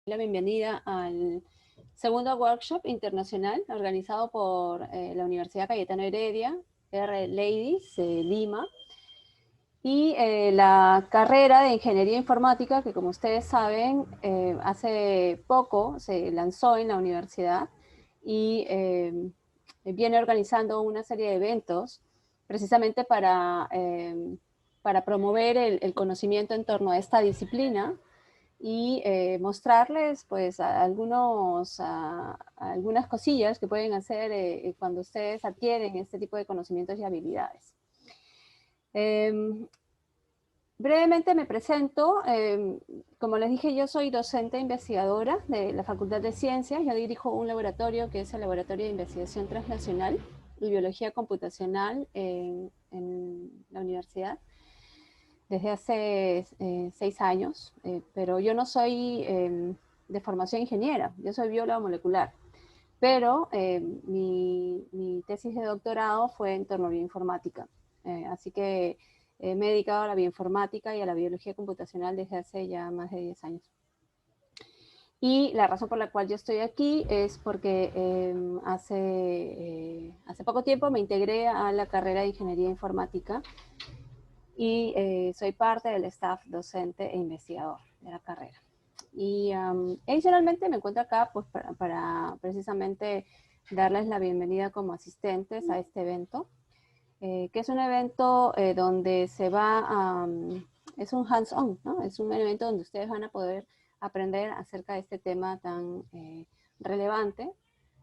la bienvenida al segundo workshop internacional organizado por la Universidad Cayetano Heredia, R-Ladies, Lima, y la carrera de Ingeniería Informática, que como ustedes saben, hace poco se lanzó en la universidad y viene organizando una serie de eventos precisamente para promover el conocimiento en torno a esta disciplina y mostrarles pues algunas cosillas que pueden hacer cuando ustedes adquieren este tipo de conocimientos y habilidades. Brevemente me presento. Como les dije, yo soy docente investigadora de la Facultad de Ciencias. Yo dirijo un laboratorio que es el Laboratorio de Investigación Transnacional y Biología Computacional en la universidad desde hace 6 años, pero yo no soy de formación ingeniera, yo soy bióloga molecular, pero mi tesis de doctorado fue en torno a bioinformática, así que me he dedicado a la bioinformática y a la biología computacional desde hace ya más de 10 años. Y la razón por la cual yo estoy aquí es porque hace poco tiempo me integré a la carrera de Ingeniería Informática y soy parte del staff docente e investigador de la carrera. Y adicionalmente me encuentro acá pues, para precisamente darles la bienvenida como asistentes a este evento, que es un evento donde se va es un hands-on, ¿no? Es un evento donde ustedes van a poder aprender acerca de este tema tan relevante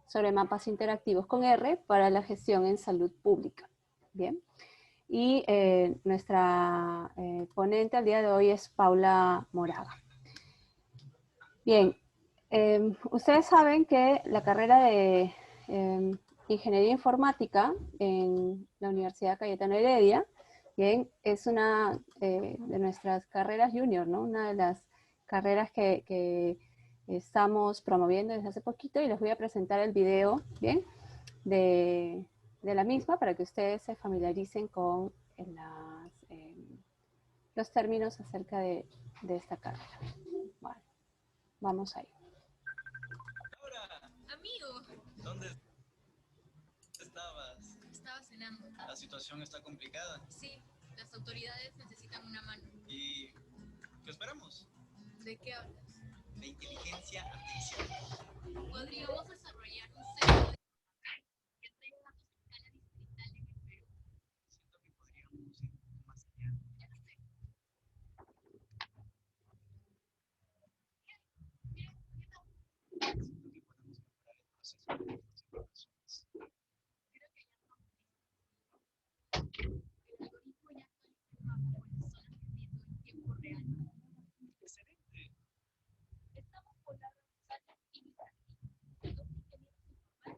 sobre mapas interactivos con R para la gestión en salud pública. Bien. Y nuestra ponente al día de hoy es Paula Moraga. Bien, ustedes saben que la carrera de Ingeniería Informática en la Universidad Cayetano Heredia, bien, es una de nuestras carreras junior, ¿no? Una de las carreras que estamos promoviendo desde hace poquito, y les voy a presentar el video, bien, de la misma para que ustedes se familiaricen con los términos acerca de esta carrera. Bueno, vamos ahí. Laura, amigo, ¿dónde estabas? Estaba cenando. ¿La situación está complicada? Sí, las autoridades necesitan una mano. ¿Y qué esperamos? ¿De qué hablas? De inteligencia artificial. Podríamos desarrollar un centro de que tenga datos a escala distrital en el Perú. Siento que podríamos ir un poco más allá. Ya lo sé. Siento que podemos mejorar el proceso de las informaciones. Creo que ya estamos listos. El algoritmo ya actualiza el mapa con las zonas de riesgo en tiempo real. ¡Excelente! Estamos por la Roxana y Vidal, dos ingenieros informáticos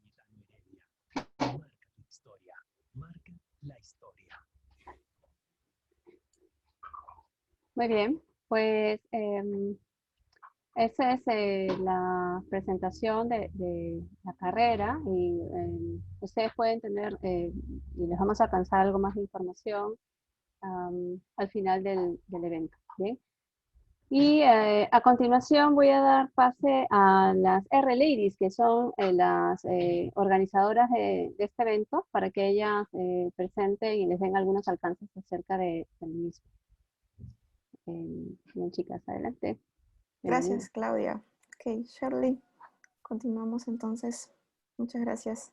de la Universidad. Peruana Cayetano Heredia. Marca tu historia. Marca la historia. Muy bien, pues esa es la presentación de la carrera, y ustedes pueden tener, y les vamos a alcanzar algo más de información al final del evento. ¿Bien? Y a continuación voy a dar pase a las R-Ladies, que son las organizadoras de este evento, para que ellas presenten y les den algunos alcances acerca del mismo. Bien, chicas, adelante. Gracias, Claudia. Ok, Shirley, continuamos entonces. Muchas gracias.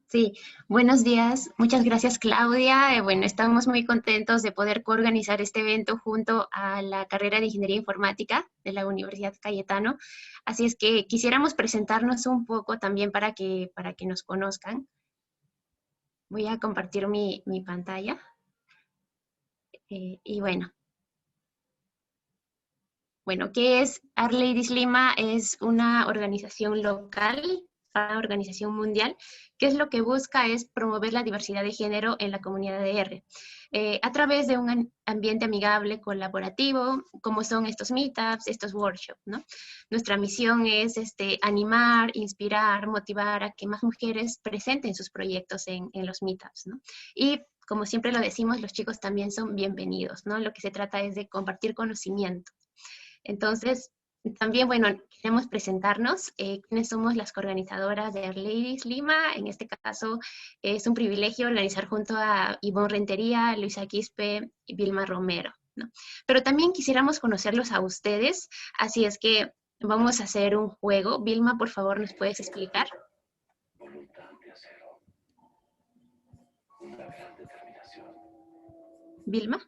Sí, buenos días. Muchas gracias, Claudia. Bueno, estamos muy contentos de poder coorganizar este evento junto a la carrera de Ingeniería Informática de la Universidad Cayetano. Así es que quisiéramos presentarnos un poco también para que nos conozcan. Voy a compartir mi pantalla. Y bueno. Bueno, ¿qué es R-Ladies Lima? Es una organización local para la Organización Mundial, que es lo que busca es promover la diversidad de género en la comunidad de R, a través de un ambiente amigable, colaborativo, como son estos meetups, estos workshops, ¿no? Nuestra misión es animar, inspirar, motivar a que más mujeres presenten sus proyectos en los meetups, ¿no? Y como siempre lo decimos, los chicos también son bienvenidos, ¿no? Lo que se trata es de compartir conocimiento. Entonces, también, bueno, queremos presentarnos, quiénes somos las coorganizadoras de R-Ladies Lima. En este caso, es un privilegio organizar junto a Ivonne Rentería, Luisa Quispe y Vilma Romero, ¿no? Pero también quisiéramos conocerlos a ustedes, así es que vamos a hacer un juego. Vilma, por favor, ¿nos puedes explicar? Vilma.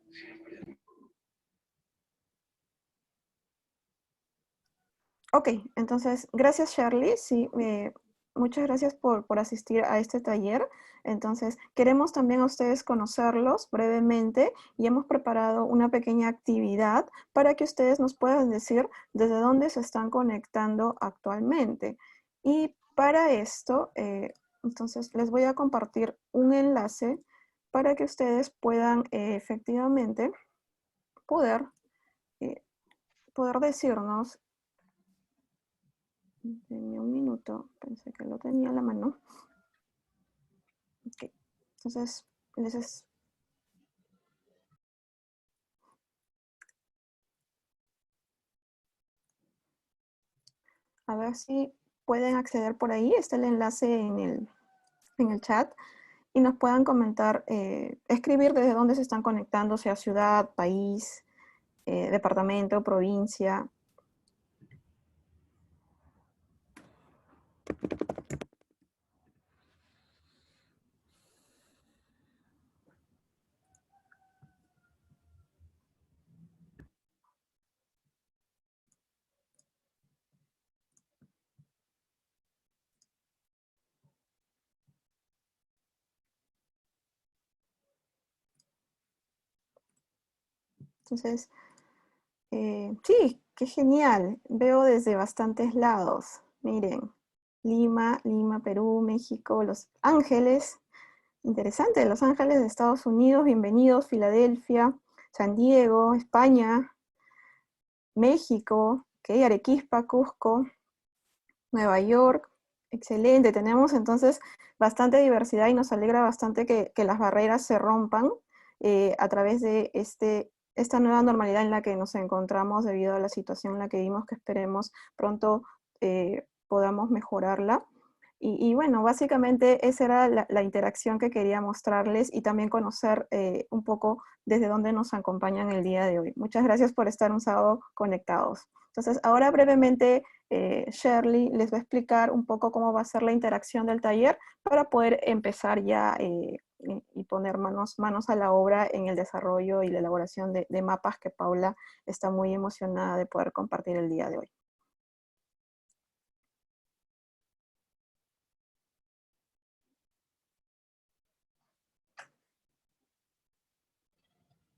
Ok, entonces, gracias Shirley. Sí, muchas gracias por asistir a este taller. Entonces, queremos también a ustedes conocerlos brevemente y hemos preparado una pequeña actividad para que ustedes nos puedan decir desde dónde se están conectando actualmente. Y para esto, entonces, les voy a compartir un enlace para que ustedes puedan efectivamente poder decirnos. Denme un minuto, pensé que lo tenía en la mano. Ok, entonces a ver si pueden acceder por ahí. Está el enlace en el chat y nos puedan comentar, escribir desde dónde se están conectando, sea ciudad, país, departamento, provincia. Entonces, sí, qué genial. Veo desde bastantes lados. Miren, Lima, Perú, México, Los Ángeles. Interesante, Los Ángeles de Estados Unidos, bienvenidos, Filadelfia, San Diego, España, México, okay, Arequipa, Cusco, Nueva York, excelente, tenemos entonces bastante diversidad y nos alegra bastante que las barreras se rompan a través de esta nueva normalidad en la que nos encontramos debido a la situación en la que vivimos, que esperemos pronto podamos mejorarla. Y bueno, básicamente esa era la interacción que quería mostrarles y también conocer un poco desde dónde nos acompañan el día de hoy. Muchas gracias por estar un sábado conectados. Entonces, ahora brevemente Shirley les va a explicar un poco cómo va a ser la interacción del taller para poder empezar ya y poner manos a la obra en el desarrollo y la elaboración de mapas que Paula está muy emocionada de poder compartir el día de hoy.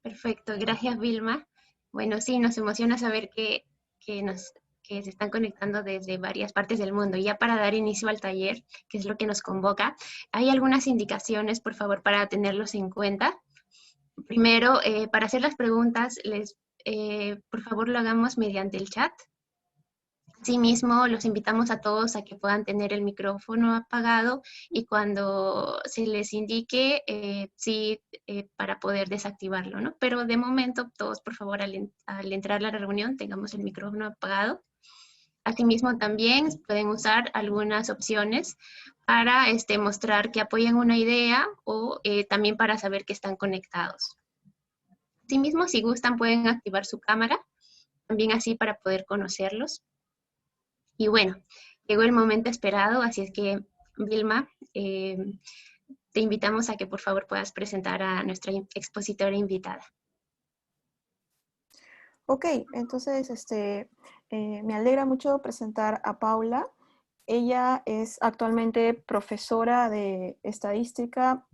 Perfecto, gracias Vilma. Bueno, sí, nos emociona saber que se están conectando desde varias partes del mundo. Y ya para dar inicio al taller, que es lo que nos convoca, hay algunas indicaciones, por favor, para tenerlos en cuenta. Primero, para hacer las preguntas, por favor lo hagamos mediante el chat. Asimismo, los invitamos a todos a que puedan tener el micrófono apagado y cuando se les indique, para poder desactivarlo, ¿no? Pero de momento, todos, por favor, al entrar a la reunión, tengamos el micrófono apagado. Asimismo, también pueden usar algunas opciones para mostrar que apoyan una idea o también para saber que están conectados. Asimismo, si gustan, pueden activar su cámara, también así para poder conocerlos. Y bueno, llegó el momento esperado, así es que, Vilma, te invitamos a que por favor puedas presentar a nuestra expositora invitada. Ok, entonces me alegra mucho presentar a Paula. Ella es actualmente profesora de estadística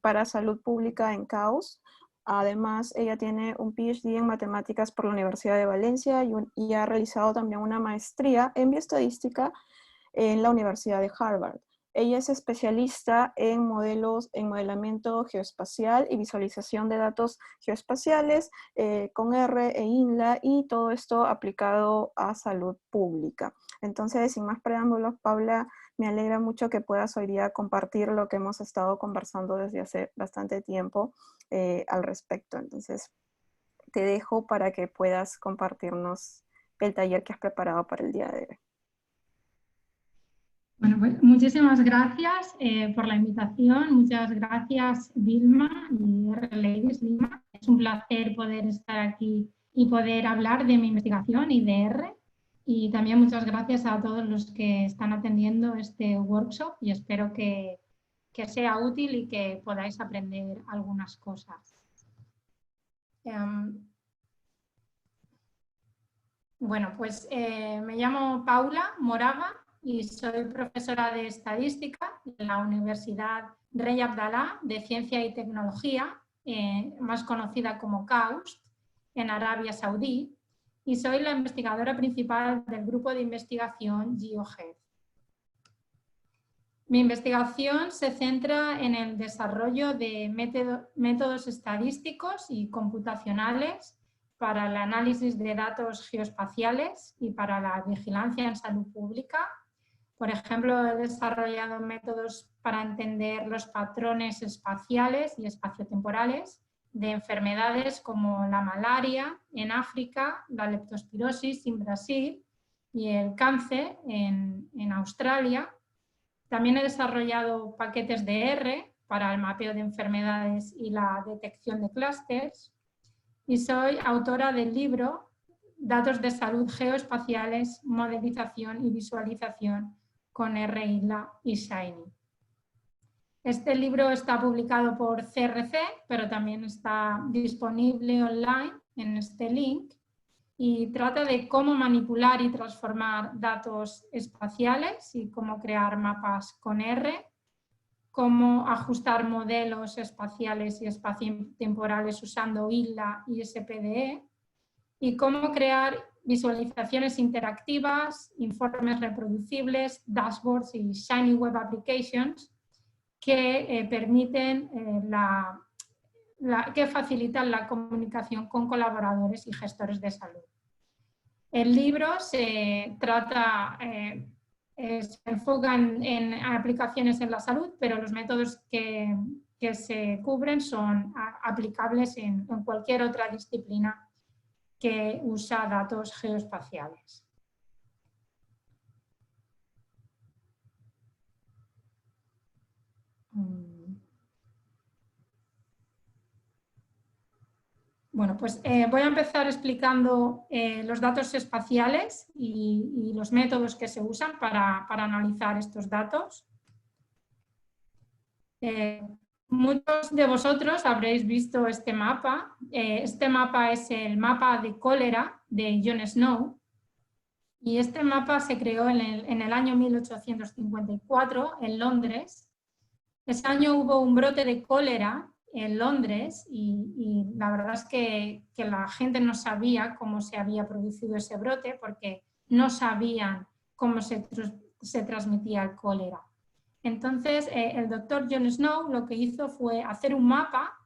para salud pública en CAUS. Además, ella tiene un PhD en matemáticas por la Universidad de Valencia y ha realizado también una maestría en bioestadística en la Universidad de Harvard. Ella es especialista en modelamiento geoespacial y visualización de datos geoespaciales con R e INLA, y todo esto aplicado a salud pública. Entonces, sin más preámbulos, Paula, me alegra mucho que puedas hoy día compartir lo que hemos estado conversando desde hace bastante tiempo al respecto. Entonces, te dejo para que puedas compartirnos el taller que has preparado para el día de hoy. Bueno, pues muchísimas gracias por la invitación. Muchas gracias, Vilma y R-Ladies Lima. Es un placer poder estar aquí y poder hablar de mi investigación y de R. Y también muchas gracias a todos los que están atendiendo este workshop, y espero que sea útil y que podáis aprender algunas cosas. Bueno, pues me llamo Paula Moraga y soy profesora de estadística en la Universidad Rey Abdalá de Ciencia y Tecnología, más conocida como KAUST, en Arabia Saudí, y soy la investigadora principal del grupo de investigación GeoHealth. Mi investigación se centra en el desarrollo de métodos estadísticos y computacionales para el análisis de datos geoespaciales y para la vigilancia en salud pública. Por ejemplo, he desarrollado métodos para entender los patrones espaciales y espaciotemporales de enfermedades como la malaria en África, la leptospirosis en Brasil y el cáncer en Australia. También he desarrollado paquetes de R para el mapeo de enfermedades y la detección de clústeres. Y soy autora del libro Datos de salud geoespaciales, modelización y visualización con R, INLA y Shiny. Este libro está publicado por CRC, pero también está disponible online en este link, y trata de cómo manipular y transformar datos espaciales y cómo crear mapas con R, cómo ajustar modelos espaciales y espaciotemporales usando INLA y SPDE, y cómo crear visualizaciones interactivas, informes reproducibles, dashboards y Shiny Web Applications que permiten que facilitan la comunicación con colaboradores y gestores de salud. El libro se enfoca en aplicaciones en la salud, pero los métodos que se cubren son aplicables en cualquier otra disciplina que usa datos geoespaciales. Bueno, pues voy a empezar explicando los datos espaciales y los métodos que se usan para analizar estos datos. Muchos de vosotros habréis visto este mapa. Este mapa es el mapa de cólera de John Snow, y este mapa se creó en el año 1854 en Londres. Ese año hubo un brote de cólera en Londres y la verdad es que la gente no sabía cómo se había producido ese brote, porque no sabían cómo se transmitía el cólera. Entonces, el doctor John Snow lo que hizo fue hacer un mapa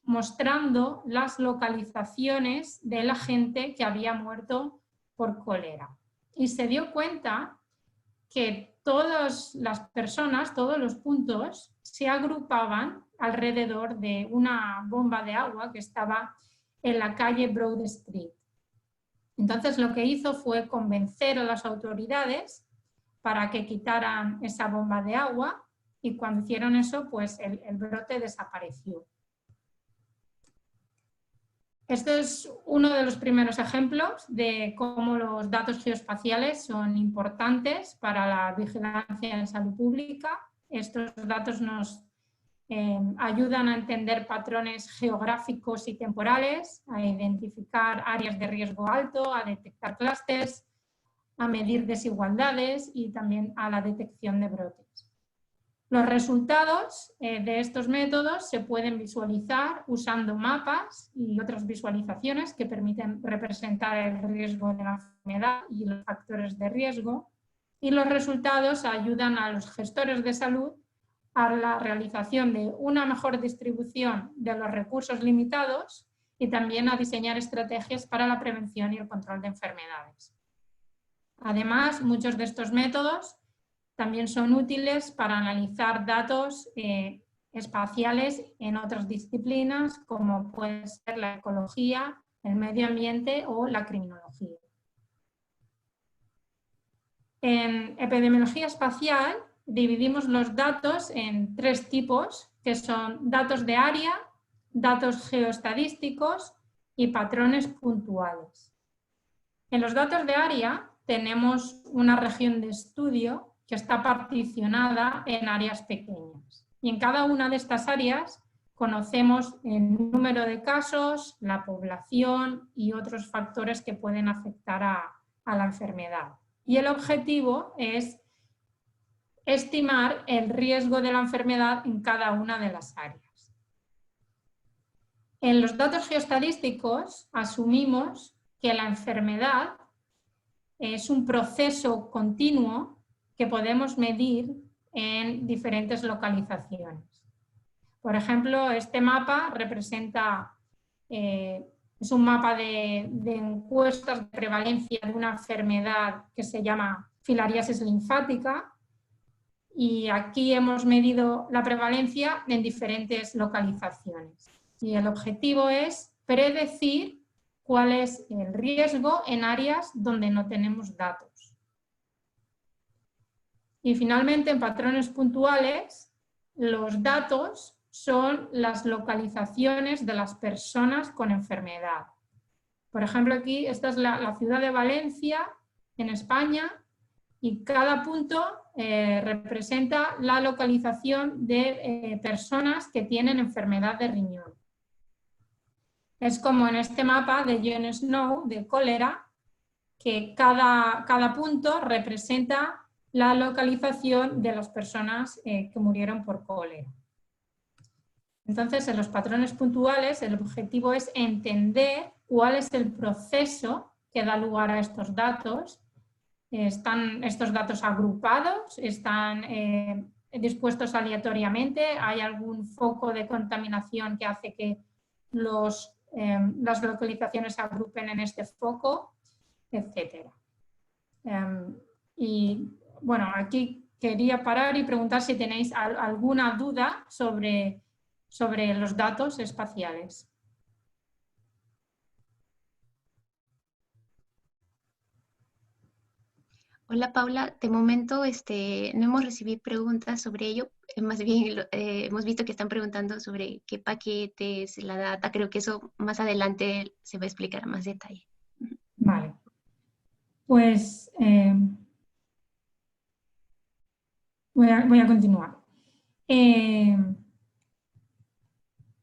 mostrando las localizaciones de la gente que había muerto por cólera. Y se dio cuenta que todas las personas, todos los puntos, se agrupaban alrededor de una bomba de agua que estaba en la calle Broad Street. Entonces, lo que hizo fue convencer a las autoridades para que quitaran esa bomba de agua, y cuando hicieron eso, pues el brote desapareció. Este es uno de los primeros ejemplos de cómo los datos geoespaciales son importantes para la vigilancia en salud pública. Estos datos nos ayudan a entender patrones geográficos y temporales, a identificar áreas de riesgo alto, a detectar clústeres, a medir desigualdades y también a la detección de brotes. Los resultados de estos métodos se pueden visualizar usando mapas y otras visualizaciones que permiten representar el riesgo de la enfermedad y los factores de riesgo. y los resultados ayudan a los gestores de salud a la realización de una mejor distribución de los recursos limitados y también a diseñar estrategias para la prevención y el control de enfermedades. Además, muchos de estos métodos también son útiles para analizar datos espaciales en otras disciplinas, como puede ser la ecología, el medio ambiente o la criminología. En epidemiología espacial dividimos los datos en 3 tipos, que son datos de área, datos geoestadísticos y patrones puntuales. En los datos de área tenemos una región de estudio que está particionada en áreas pequeñas. Y en cada una de estas áreas conocemos el número de casos, la población y otros factores que pueden afectar a la enfermedad. Y el objetivo es estimar el riesgo de la enfermedad en cada una de las áreas. En los datos geoestadísticos asumimos que la enfermedad es un proceso continuo que podemos medir en diferentes localizaciones. Por ejemplo, este mapa representa, es un mapa de encuestas de prevalencia de una enfermedad que se llama filariasis linfática, y aquí hemos medido la prevalencia en diferentes localizaciones. Y el objetivo es predecir cuál es el riesgo en áreas donde no tenemos datos. Y finalmente, en patrones puntuales, los datos son las localizaciones de las personas con enfermedad. Por ejemplo, aquí esta es la ciudad de Valencia, en España, y cada punto representa la localización de personas que tienen enfermedad de riñón. Es como en este mapa de Jon Snow, de cólera, que cada punto representa la localización de las personas que murieron por cólera. Entonces, en los patrones puntuales, el objetivo es entender cuál es el proceso que da lugar a estos datos. ¿Están estos datos agrupados? ¿Están dispuestos aleatoriamente? ¿Hay algún foco de contaminación que hace que las localizaciones se agrupen en este foco? Etcétera. Y bueno, aquí quería parar y preguntar si tenéis alguna duda sobre los datos espaciales. Hola Paula, de momento no hemos recibido preguntas sobre ello, más bien hemos visto que están preguntando sobre qué paquetes, la data, creo que eso más adelante se va a explicar a más detalle. Vale, pues voy a continuar.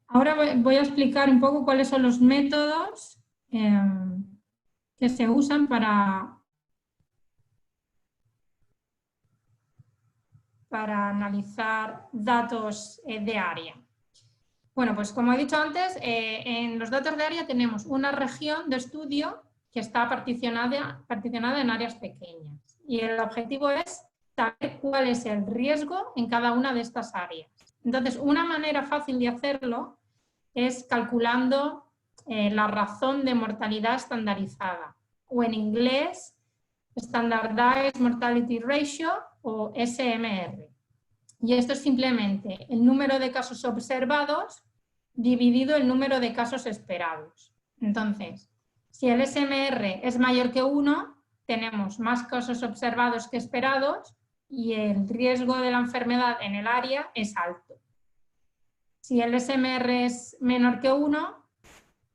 Ahora voy a explicar un poco cuáles son los métodos que se usan para analizar datos de área. Bueno, pues como he dicho antes, en los datos de área tenemos una región de estudio que está particionada en áreas pequeñas. Y el objetivo es saber cuál es el riesgo en cada una de estas áreas. Entonces, una manera fácil de hacerlo es calculando la razón de mortalidad estandarizada, o en inglés, Standardized Mortality Ratio, o SMR. Y esto es simplemente el número de casos observados dividido el número de casos esperados. Entonces, si el SMR es mayor que 1, tenemos más casos observados que esperados y el riesgo de la enfermedad en el área es alto. Si el SMR es menor que 1,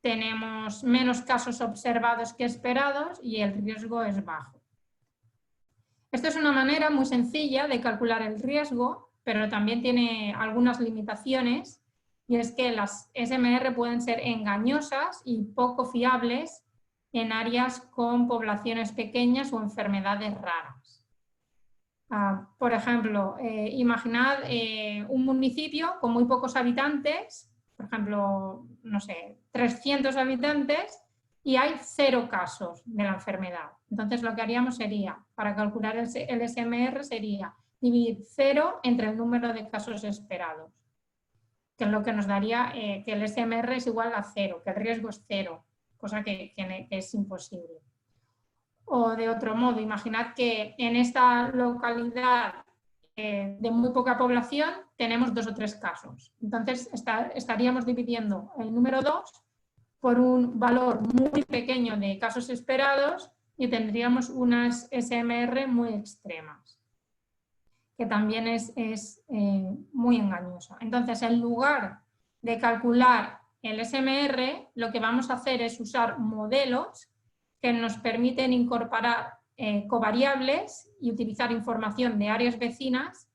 tenemos menos casos observados que esperados y el riesgo es bajo. Esto es una manera muy sencilla de calcular el riesgo, pero también tiene algunas limitaciones, y es que las SMR pueden ser engañosas y poco fiables en áreas con poblaciones pequeñas o enfermedades raras. Por ejemplo, imaginad un municipio con muy pocos habitantes, por ejemplo, no sé, 300 habitantes, y hay 0 casos de la enfermedad. Entonces lo que haríamos sería, para calcular el SMR, sería dividir 0 entre el número de casos esperados, que es lo que nos daría que el SMR es igual a 0, que el riesgo es 0, cosa que es imposible. O de otro modo, imaginad que en esta localidad de muy poca población tenemos 2 o 3 casos. Entonces estaríamos dividiendo el número 2 por un valor muy pequeño de casos esperados y tendríamos unas SMR muy extremas, que también es muy engañoso. Entonces, en lugar de calcular el SMR, lo que vamos a hacer es usar modelos que nos permiten incorporar covariables y utilizar información de áreas vecinas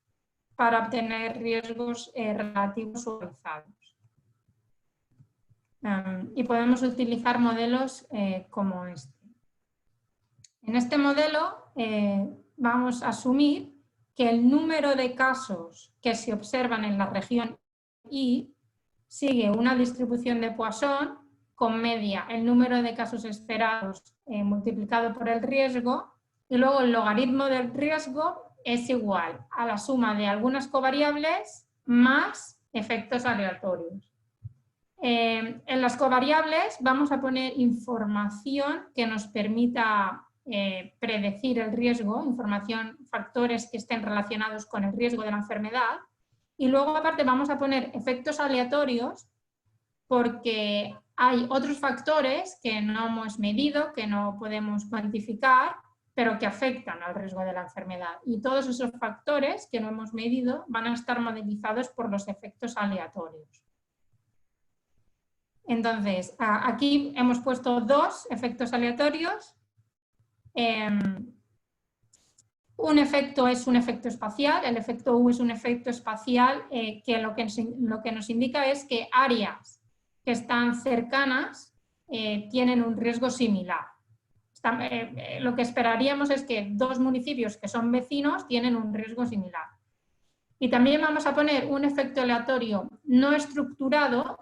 para obtener riesgos relativos suavizados. Y podemos utilizar modelos como este. En este modelo vamos a asumir que el número de casos que se observan en la región I sigue una distribución de Poisson con media el número de casos esperados multiplicado por el riesgo, y luego el logaritmo del riesgo es igual a la suma de algunas covariables más efectos aleatorios. En las covariables vamos a poner información que nos permita predecir el riesgo, factores que estén relacionados con el riesgo de la enfermedad, y luego aparte vamos a poner efectos aleatorios porque hay otros factores que no hemos medido, que no podemos cuantificar, pero que afectan al riesgo de la enfermedad. Y todos esos factores que no hemos medido van a estar modelizados por los efectos aleatorios. Entonces, aquí hemos puesto 2 efectos aleatorios. Un efecto es un efecto espacial, el efecto U es un efecto espacial que lo que nos indica es que áreas que están cercanas tienen un riesgo similar. Lo que esperaríamos es que 2 municipios que son vecinos tienen un riesgo similar. Y también vamos a poner un efecto aleatorio no estructurado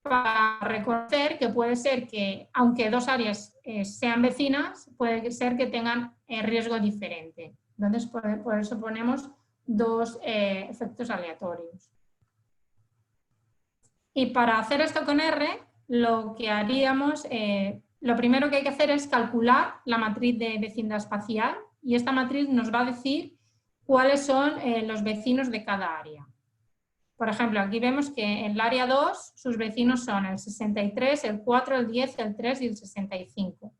para reconocer que puede ser que, aunque 2 áreas sean vecinas, puede ser que tengan riesgo diferente. Entonces, por eso ponemos 2 efectos aleatorios. Y para hacer esto con R, lo que haríamos, lo primero que hay que hacer es calcular la matriz de vecindad espacial, y esta matriz nos va a decir cuáles son los vecinos de cada área. Por ejemplo, aquí vemos que en el área 2 sus vecinos son el 63, el 4, el 10, el 3 y el 65.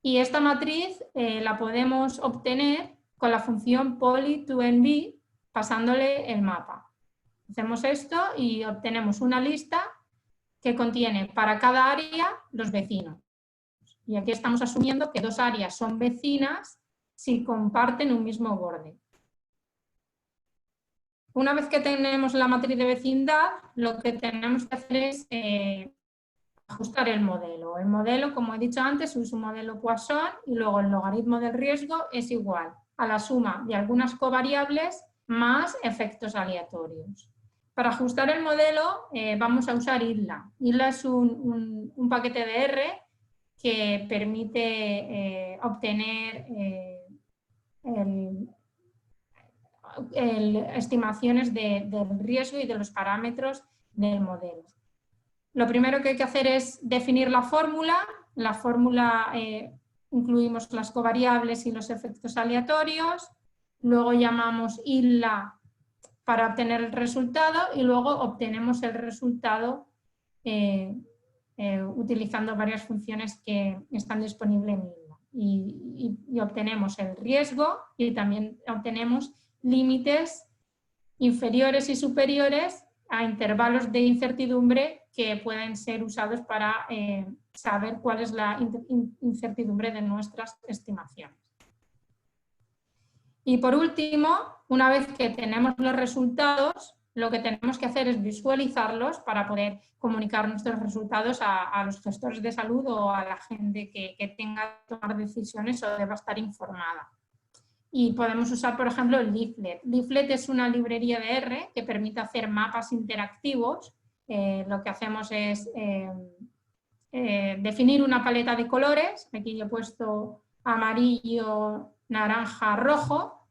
Y esta matriz la podemos obtener con la función poly2nb pasándole el mapa. Hacemos esto y obtenemos una lista que contiene para cada área los vecinos. Y aquí estamos asumiendo que 2 áreas son vecinas si comparten un mismo borde. Una vez que tenemos la matriz de vecindad, lo que tenemos que hacer es ajustar el modelo. El modelo, como he dicho antes, es un modelo Poisson y luego el logaritmo del riesgo es igual a la suma de algunas covariables más efectos aleatorios. Para ajustar el modelo vamos a usar IDLA. IDLA es un paquete de R que permite obtener estimaciones del riesgo y de los parámetros del modelo. Lo primero que hay que hacer es definir la fórmula. La fórmula incluimos las covariables y los efectos aleatorios. Luego llamamos IDLA para obtener el resultado y luego obtenemos el resultado utilizando varias funciones que están disponibles en IDLA. Y obtenemos el riesgo y también obtenemos límites inferiores y superiores a intervalos de incertidumbre que pueden ser usados para saber cuál es la incertidumbre de nuestras estimaciones. Y por último, una vez que tenemos los resultados, lo que tenemos que hacer es visualizarlos para poder comunicar nuestros resultados a los gestores de salud o a la gente que tenga que tomar decisiones o deba estar informada. Y podemos usar, por ejemplo, el Leaflet. Leaflet es una librería de R que permite hacer mapas interactivos. Lo que hacemos es definir una paleta de colores. Aquí yo he puesto amarillo, naranja, rojo,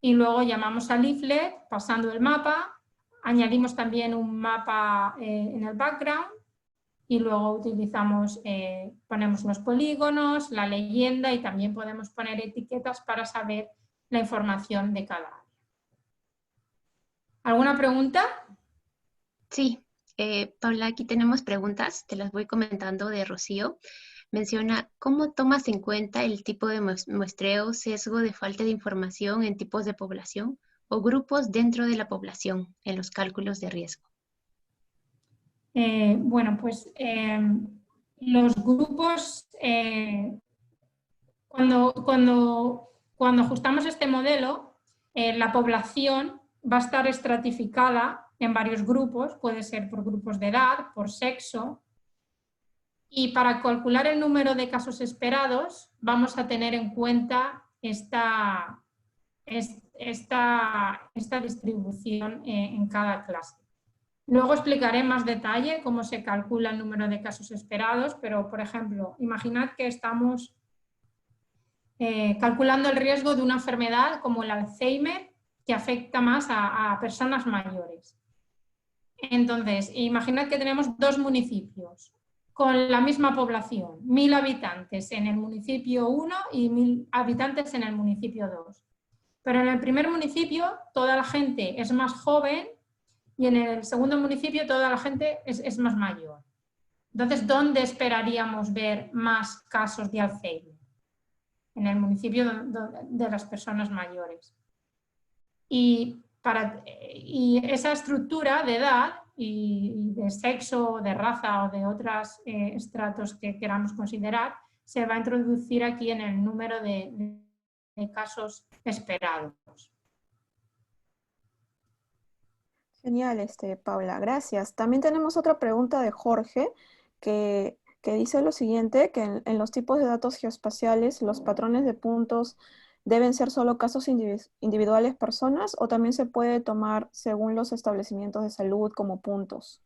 y luego llamamos al leaflet pasando el mapa, añadimos también un mapa en el background y luego utilizamos, ponemos los polígonos, la leyenda y también podemos poner etiquetas para saber la información de cada área. ¿Alguna pregunta? Sí, Paula, aquí tenemos preguntas, te las voy comentando de Rocío. Menciona, ¿cómo tomas en cuenta el tipo de muestreo, sesgo de falta de información en tipos de población o grupos dentro de la población en los cálculos de riesgo? Bueno, pues los grupos, cuando ajustamos este modelo, la población va a estar estratificada en varios grupos, puede ser por grupos de edad, por sexo, y para calcular el número de casos esperados vamos a tener en cuenta esta distribución en cada clase. Luego explicaré en más detalle cómo se calcula el número de casos esperados, pero por ejemplo, imaginad que estamos calculando el riesgo de una enfermedad como el Alzheimer que afecta más a personas mayores. Entonces, imaginad que tenemos 2 municipios con la misma población, 1000 habitantes en el municipio 1 y 1000 habitantes en el municipio 2. Pero en el primer municipio toda la gente es más joven y en el segundo municipio toda la gente es más mayor. Entonces, ¿dónde esperaríamos ver más casos de Alzheimer? En el municipio de las personas mayores. Y esa estructura de edad y de sexo, de raza o de otros estratos que queramos considerar, se va a introducir aquí en el número de casos esperados. Genial, Paula, gracias. También tenemos otra pregunta de Jorge que dice lo siguiente, que en los tipos de datos geoespaciales los patrones de puntos deben ser solo casos individuales personas o también se puede tomar según los establecimientos de salud como puntos.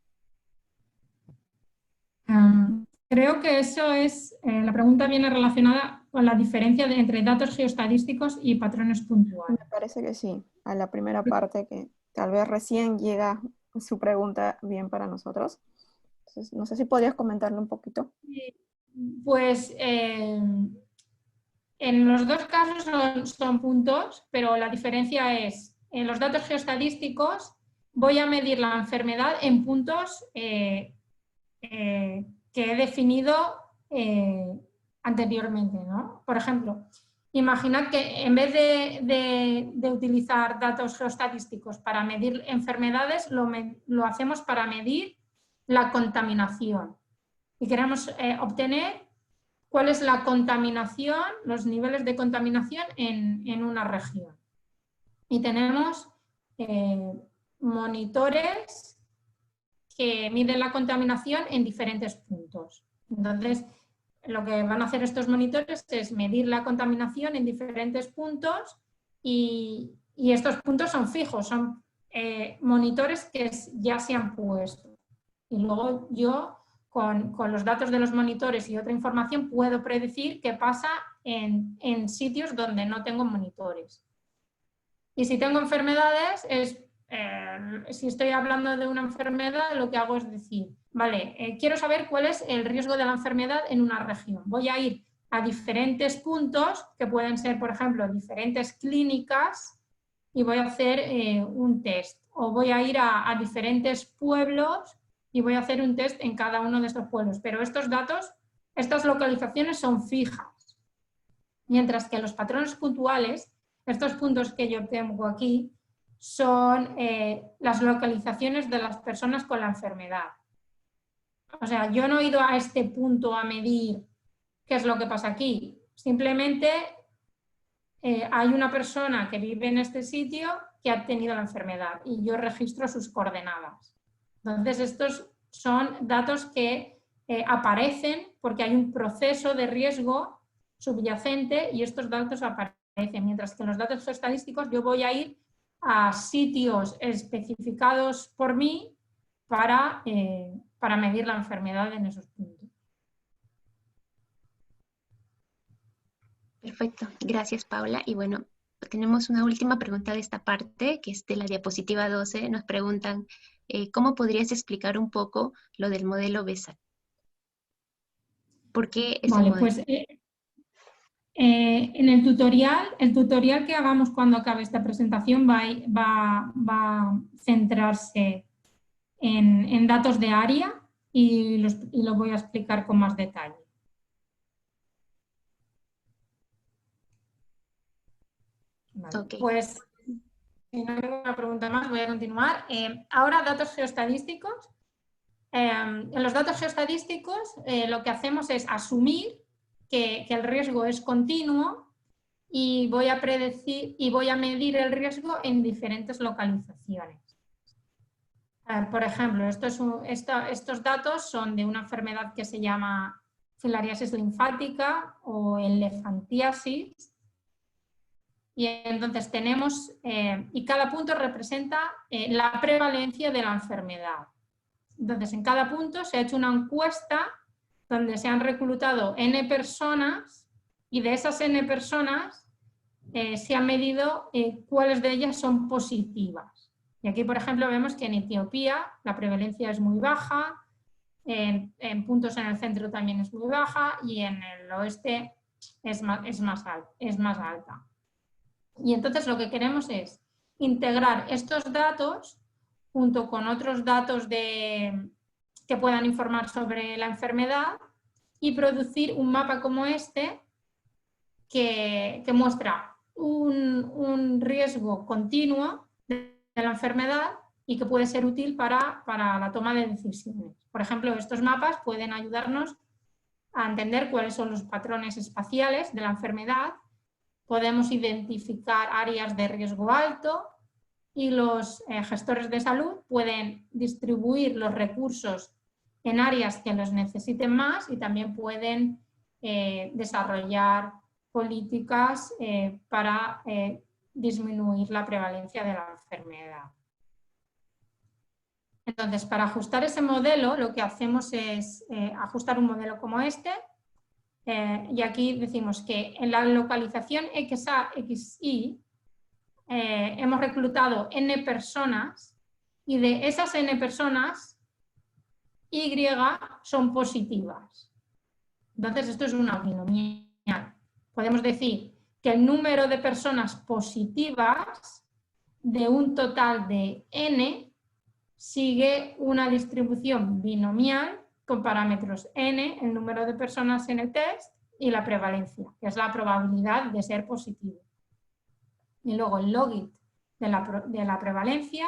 Creo que eso es, la pregunta viene relacionada con la diferencia entre datos geoestadísticos y patrones puntuales. Me parece que sí, a la primera parte que tal vez recién llega su pregunta bien para nosotros. Entonces, no sé si podrías comentarle un poquito. Pues en los dos casos son puntos, pero la diferencia es, en los datos geoestadísticos voy a medir la enfermedad en puntos que he definido anteriormente, ¿no? Por ejemplo, imaginad que en vez de utilizar datos geoestadísticos para medir enfermedades, lo hacemos para medir la contaminación. Y queremos obtener cuál es la contaminación, los niveles de contaminación en una región. Y tenemos monitores que miden la contaminación en diferentes puntos. Entonces, lo que van a hacer estos monitores es medir la contaminación en diferentes puntos y estos puntos son fijos, son monitores que ya se han puesto. Y luego yo, con los datos de los monitores y otra información, puedo predecir qué pasa en sitios donde no tengo monitores. Y si tengo enfermedades, si estoy hablando de una enfermedad, lo que hago es decir, vale, quiero saber cuál es el riesgo de la enfermedad en una región. Voy a ir a diferentes puntos, que pueden ser, por ejemplo, diferentes clínicas, y voy a hacer un test. O voy a ir a diferentes pueblos y voy a hacer un test en cada uno de estos pueblos. Pero estos datos, estas localizaciones son fijas. Mientras que los patrones puntuales, estos puntos que yo tengo aquí, son las localizaciones de las personas con la enfermedad. O sea, yo no he ido a este punto a medir qué es lo que pasa aquí. Simplemente hay una persona que vive en este sitio que ha tenido la enfermedad y yo registro sus coordenadas. Entonces, estos son datos que aparecen porque hay un proceso de riesgo subyacente y estos datos aparecen. Mientras que en los datos estadísticos yo voy a ir a sitios especificados por mí para medir la enfermedad en esos puntos. Perfecto, gracias Paula. Y bueno, tenemos una última pregunta de esta parte, que es de la diapositiva 12. Nos preguntan, ¿cómo podrías explicar un poco lo del modelo BESAC? ¿Por qué ese Vale, modelo? pues en el tutorial que hagamos cuando acabe esta presentación va a centrarse en datos de área y lo voy a explicar con más detalle. Vale, Ok. pues si no hay ninguna pregunta más, voy a continuar. Ahora, datos geoestadísticos. En los datos geoestadísticos lo que hacemos es asumir que el riesgo es continuo y voy a predecir y voy a medir el riesgo en diferentes localizaciones. Por ejemplo, estos datos son de una enfermedad que se llama filariasis linfática o elefantiasis. Y entonces tenemos, y cada punto representa la prevalencia de la enfermedad. Entonces, en cada punto se ha hecho una encuesta donde se han reclutado N personas y de esas N personas se ha medido cuáles de ellas son positivas. Y aquí, por ejemplo, vemos que en Etiopía la prevalencia es muy baja, en puntos en el centro también es muy baja y en el oeste es más alta. Y entonces lo que queremos es integrar estos datos junto con otros datos que puedan informar sobre la enfermedad y producir un mapa como este que muestra un riesgo continuo de la enfermedad y que puede ser útil para la toma de decisiones. Por ejemplo, estos mapas pueden ayudarnos a entender cuáles son los patrones espaciales de la enfermedad. Podemos identificar áreas de riesgo alto y los gestores de salud pueden distribuir los recursos en áreas que los necesiten más y también pueden desarrollar políticas para disminuir la prevalencia de la enfermedad. Entonces, para ajustar ese modelo, lo que hacemos es ajustar un modelo como este. Y aquí decimos que en la localización XA, XY hemos reclutado N personas y de esas N personas Y son positivas. Entonces esto es una binomial. Podemos decir que el número de personas positivas de un total de N sigue una distribución binomial con parámetros N, el número de personas en el test, y la prevalencia, que es la probabilidad de ser positivo. Y luego el logit de la prevalencia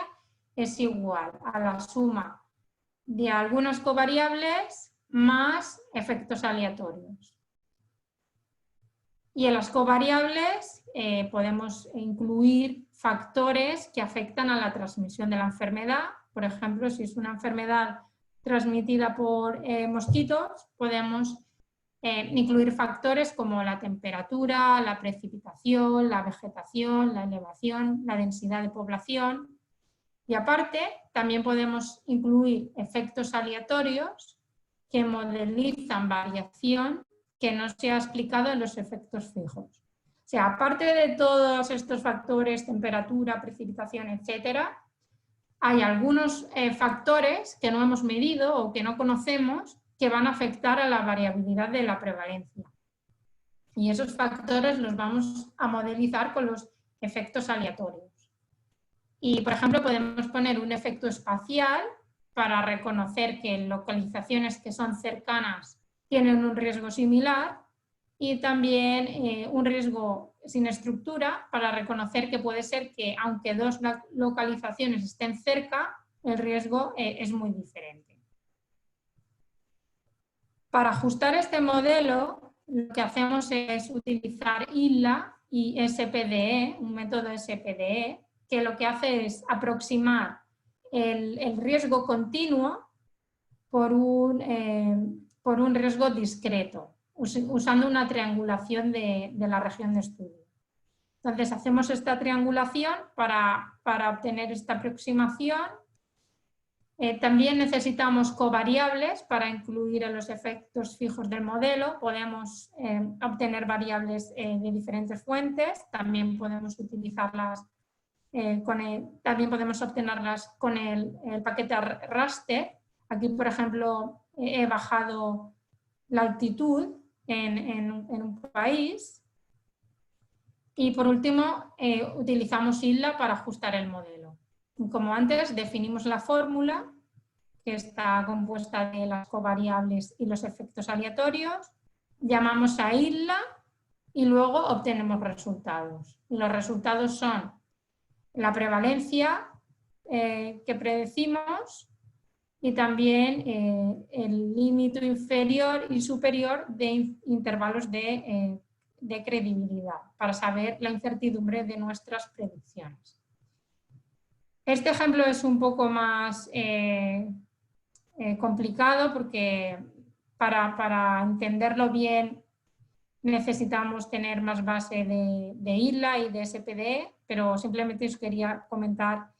es igual a la suma de algunas covariables más efectos aleatorios. Y en las covariables podemos incluir factores que afectan a la transmisión de la enfermedad. Por ejemplo, si es una enfermedad transmitida por mosquitos, podemos incluir factores como la temperatura, la precipitación, la vegetación, la elevación, la densidad de población. Y aparte, también podemos incluir efectos aleatorios que modelizan variación que no se ha explicado en los efectos fijos. O sea, aparte de todos estos factores, temperatura, precipitación, etcétera, hay algunos factores que no hemos medido o que no conocemos que van a afectar a la variabilidad de la prevalencia. Y esos factores los vamos a modelizar con los efectos aleatorios. Y, por ejemplo, podemos poner un efecto espacial para reconocer que localizaciones que son cercanas tienen un riesgo similar y también un riesgo sin estructura para reconocer que puede ser que, aunque dos localizaciones estén cerca, el riesgo es muy diferente. Para ajustar este modelo, lo que hacemos es utilizar ILA y SPDE, un método SPDE, que lo que hace es aproximar el riesgo continuo por un riesgo discreto, usando una triangulación de la región de estudio. Entonces hacemos esta triangulación para obtener esta aproximación. También necesitamos covariables para incluir en los efectos fijos del modelo. Podemos obtener variables de diferentes fuentes, también podemos utilizarlas también podemos obtenerlas con el paquete raster. Aquí, por ejemplo, he bajado la altitud en un país. Y por último, utilizamos ISLA para ajustar el modelo. Como antes, definimos la fórmula, que está compuesta de las covariables y los efectos aleatorios, llamamos a ISLA y luego obtenemos resultados. Y los resultados son la prevalencia que predecimos y también el límite inferior y superior de intervalos de credibilidad para saber la incertidumbre de nuestras predicciones. Este ejemplo es un poco más complicado porque para entenderlo bien necesitamos tener más base de ISLA y de SPDE, pero simplemente os quería comentar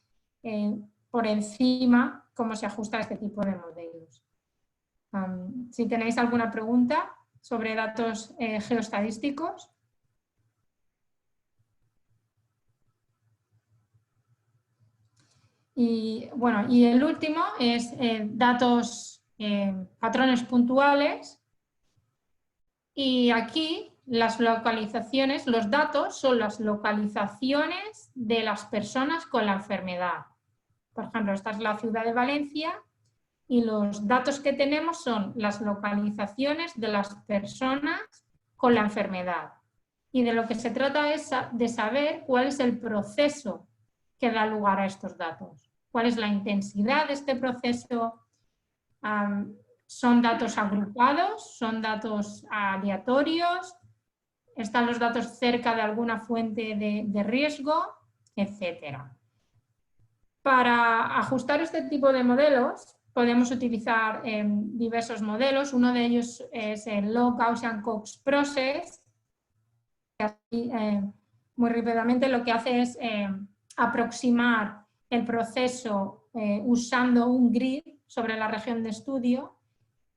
por encima cómo se ajusta a este tipo de modelos. Si tenéis alguna pregunta sobre datos geoestadísticos. Y bueno, y el último es datos, patrones puntuales. Y aquí las localizaciones, los datos son las localizaciones de las personas con la enfermedad. Por ejemplo, esta es la ciudad de Valencia y los datos que tenemos son las localizaciones de las personas con la enfermedad. Y de lo que se trata es de saber cuál es el proceso que da lugar a estos datos. ¿Cuál es la intensidad de este proceso? ¿Son datos agrupados? ¿Son datos aleatorios? ¿Están los datos cerca de alguna fuente de riesgo? Etcétera. Para ajustar este tipo de modelos podemos utilizar diversos modelos. Uno de ellos es el Low Gaussian Cox Process. Así, muy rápidamente lo que hace es aproximar el proceso usando un grid sobre la región de estudio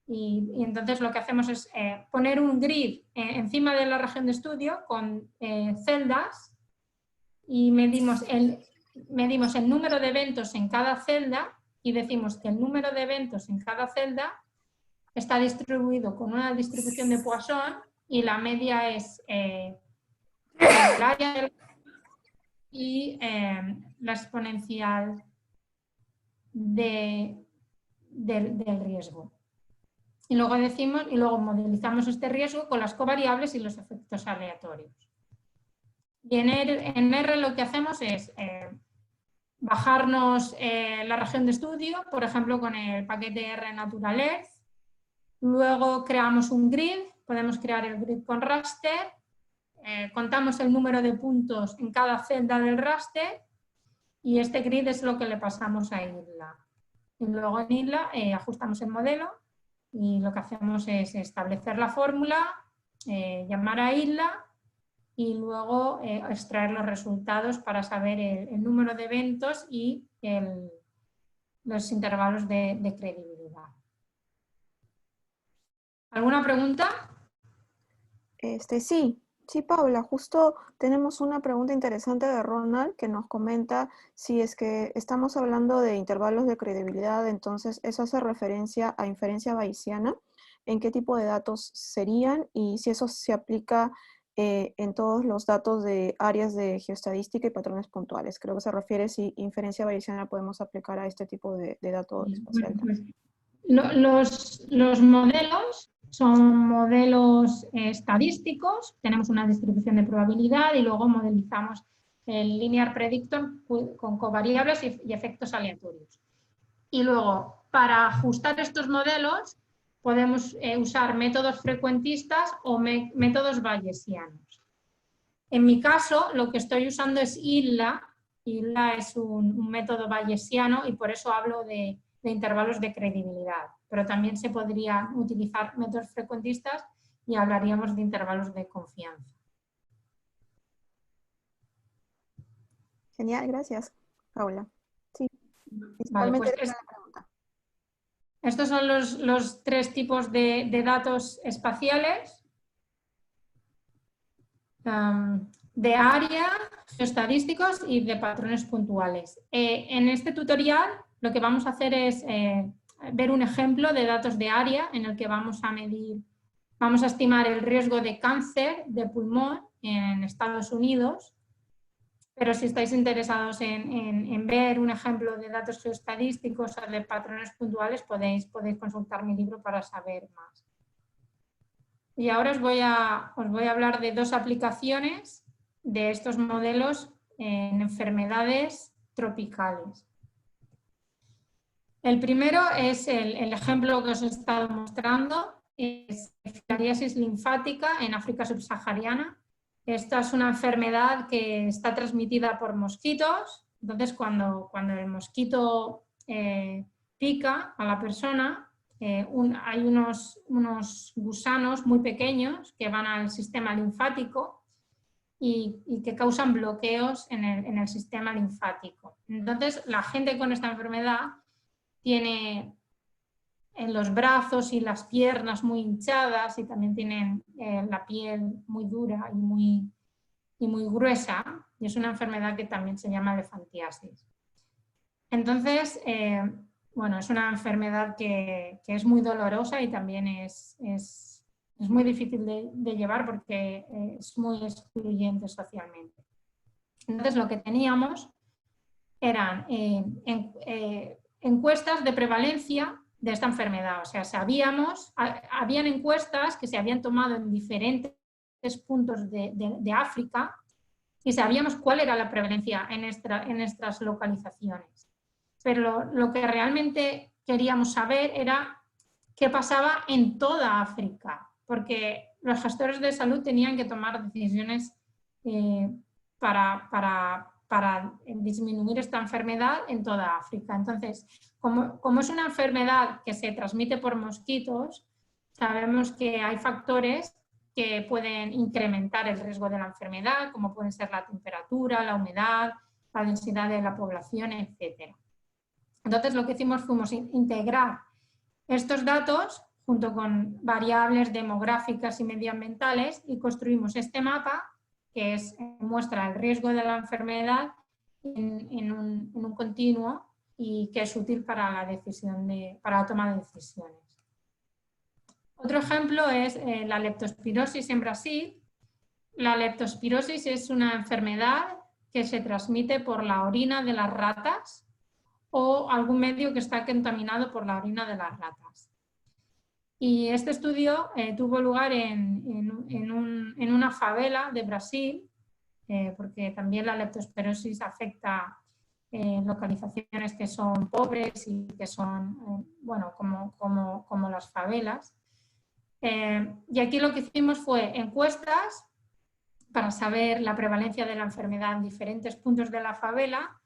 y entonces lo que hacemos es poner un grid encima de la región de estudio con celdas y medimos el número de eventos en cada celda y decimos que el número de eventos en cada celda está distribuido con una distribución de Poisson y la media es el área y la exponencial del riesgo. Y luego modelizamos este riesgo con las covariables y los efectos aleatorios. Y en R lo que hacemos es bajarnos la región de estudio, por ejemplo con el paquete R Natural Earth. Luego creamos un grid, podemos crear el grid con raster, contamos el número de puntos en cada celda del raster y este grid es lo que le pasamos a ISLA. Y luego en ISLA ajustamos el modelo y lo que hacemos es establecer la fórmula, llamar a ISLA y luego extraer los resultados para saber el número de eventos y los intervalos de credibilidad. ¿Alguna pregunta? Sí, Paula, justo tenemos una pregunta interesante de Ronald que nos comenta si es que estamos hablando de intervalos de credibilidad, entonces eso hace referencia a inferencia bayesiana, en qué tipo de datos serían y si eso se aplica en todos los datos de áreas de geoestadística y patrones puntuales. Creo que se refiere si inferencia bayesiana podemos aplicar a este tipo de datos espacial. Los modelos son modelos estadísticos, tenemos una distribución de probabilidad y luego modelizamos el linear predictor con covariables y efectos aleatorios. Y luego, para ajustar estos modelos, podemos usar métodos frecuentistas o métodos bayesianos. En mi caso, lo que estoy usando es ISLA. ISLA es un método bayesiano y por eso hablo de intervalos de credibilidad. Pero también se podrían utilizar métodos frecuentistas y hablaríamos de intervalos de confianza. Genial, gracias, Paula. Sí, Vale, pues principalmente era la pregunta. estos son los tres tipos de datos espaciales. De área, geoestadísticos y de patrones puntuales. En este tutorial lo que vamos a hacer es ver un ejemplo de datos de área en el que vamos a estimar el riesgo de cáncer de pulmón en Estados Unidos, pero si estáis interesados en ver un ejemplo de datos geoestadísticos o de patrones puntuales podéis consultar mi libro para saber más. Y ahora os voy a hablar de dos aplicaciones de estos modelos en enfermedades tropicales. El primero es el ejemplo que os he estado mostrando, es filariasis linfática en África subsahariana. Esta es una enfermedad que está transmitida por mosquitos, entonces cuando el mosquito pica a la persona, hay unos gusanos muy pequeños que van al sistema linfático y que causan bloqueos en el sistema linfático. Entonces, la gente con esta enfermedad tiene en los brazos y las piernas muy hinchadas y también tienen la piel muy dura y muy gruesa, y es una enfermedad que también se llama elefantiasis. Entonces, bueno, es una enfermedad que es muy dolorosa y también es muy difícil de llevar porque es muy excluyente socialmente. Entonces, lo que teníamos eran encuestas de prevalencia de esta enfermedad. O sea, habían encuestas que se habían tomado en diferentes puntos de África y sabíamos cuál era la prevalencia en nuestras localizaciones. Pero lo que realmente queríamos saber era qué pasaba en toda África, porque los gestores de salud tenían que tomar decisiones para disminuir esta enfermedad en toda África. Entonces, como es una enfermedad que se transmite por mosquitos, sabemos que hay factores que pueden incrementar el riesgo de la enfermedad, como pueden ser la temperatura, la humedad, la densidad de la población, etc. Entonces, lo que hicimos fuimos integrar estos datos junto con variables demográficas y medioambientales y construimos este mapa que muestra el riesgo de la enfermedad en un continuo y que es útil para la toma de decisiones. Otro ejemplo es la leptospirosis en Brasil. La leptospirosis es una enfermedad que se transmite por la orina de las ratas o algún medio que está contaminado por la orina de las ratas. Y este estudio tuvo lugar en una favela de Brasil, porque también la leptospirosis afecta localizaciones que son pobres y que son, bueno, como las favelas. Y aquí lo que hicimos fue encuestas para saber la prevalencia de la enfermedad en diferentes puntos de la favela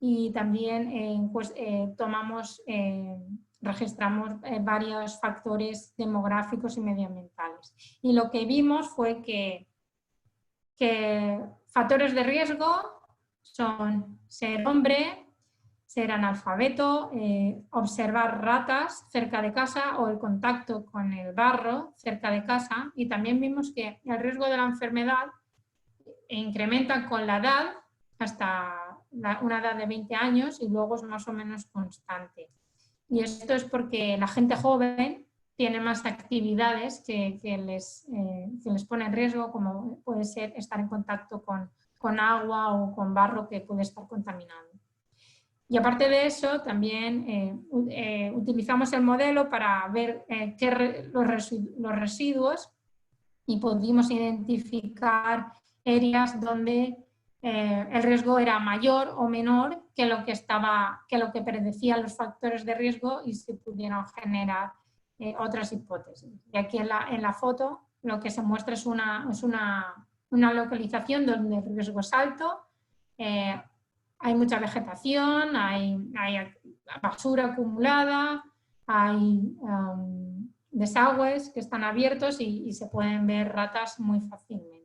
y también registramos varios factores demográficos y medioambientales. Y lo que vimos fue que factores de riesgo son ser hombre, ser analfabeto, observar ratas cerca de casa o el contacto con el barro cerca de casa, y también vimos que el riesgo de la enfermedad incrementa con la edad hasta una edad de 20 años y luego es más o menos constante. Y esto es porque la gente joven tiene más actividades que les pone en riesgo, como puede ser estar en contacto con agua o con barro que puede estar contaminado. Y aparte de eso, también utilizamos el modelo para ver los residuos y pudimos identificar áreas donde el riesgo era mayor o menor que lo que predecían los factores de riesgo y se pudieron generar otras hipótesis. Y aquí en la foto lo que se muestra es una localización donde el riesgo es alto, hay mucha vegetación, hay basura acumulada, hay desagües que están abiertos y se pueden ver ratas muy fácilmente.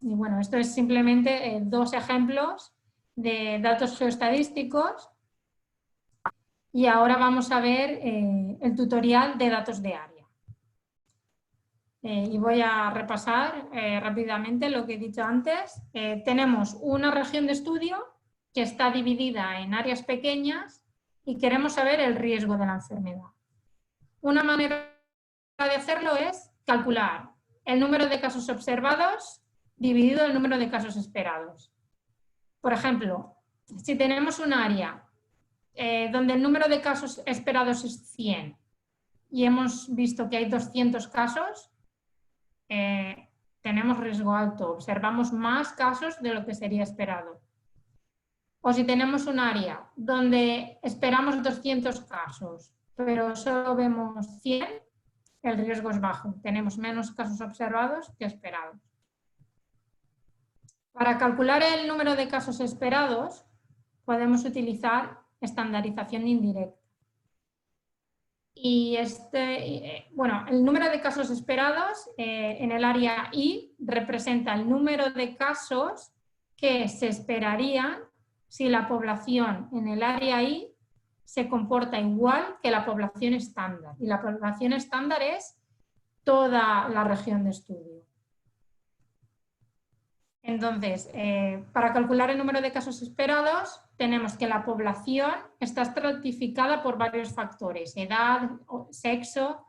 Y bueno, esto es simplemente dos ejemplos de datos geoestadísticos Y ahora vamos a ver el tutorial de datos de área. Y voy a repasar rápidamente lo que he dicho antes. Tenemos una región de estudio que está dividida en áreas pequeñas y queremos saber el riesgo de la enfermedad. Una manera de hacerlo es calcular el número de casos observados dividido el número de casos esperados. Por ejemplo, si tenemos un área donde el número de casos esperados es 100 y hemos visto que hay 200 casos, tenemos riesgo alto, observamos más casos de lo que sería esperado. O si tenemos un área donde esperamos 200 casos, pero solo vemos 100, el riesgo es bajo, tenemos menos casos observados que esperados. Para calcular el número de casos esperados, podemos utilizar estandarización indirecta. Y el número de casos esperados en el área I representa el número de casos que se esperarían si la población en el área I se comporta igual que la población estándar. Y la población estándar es toda la región de estudio. Entonces, para calcular el número de casos esperados, tenemos que la población está estratificada por varios factores, edad, sexo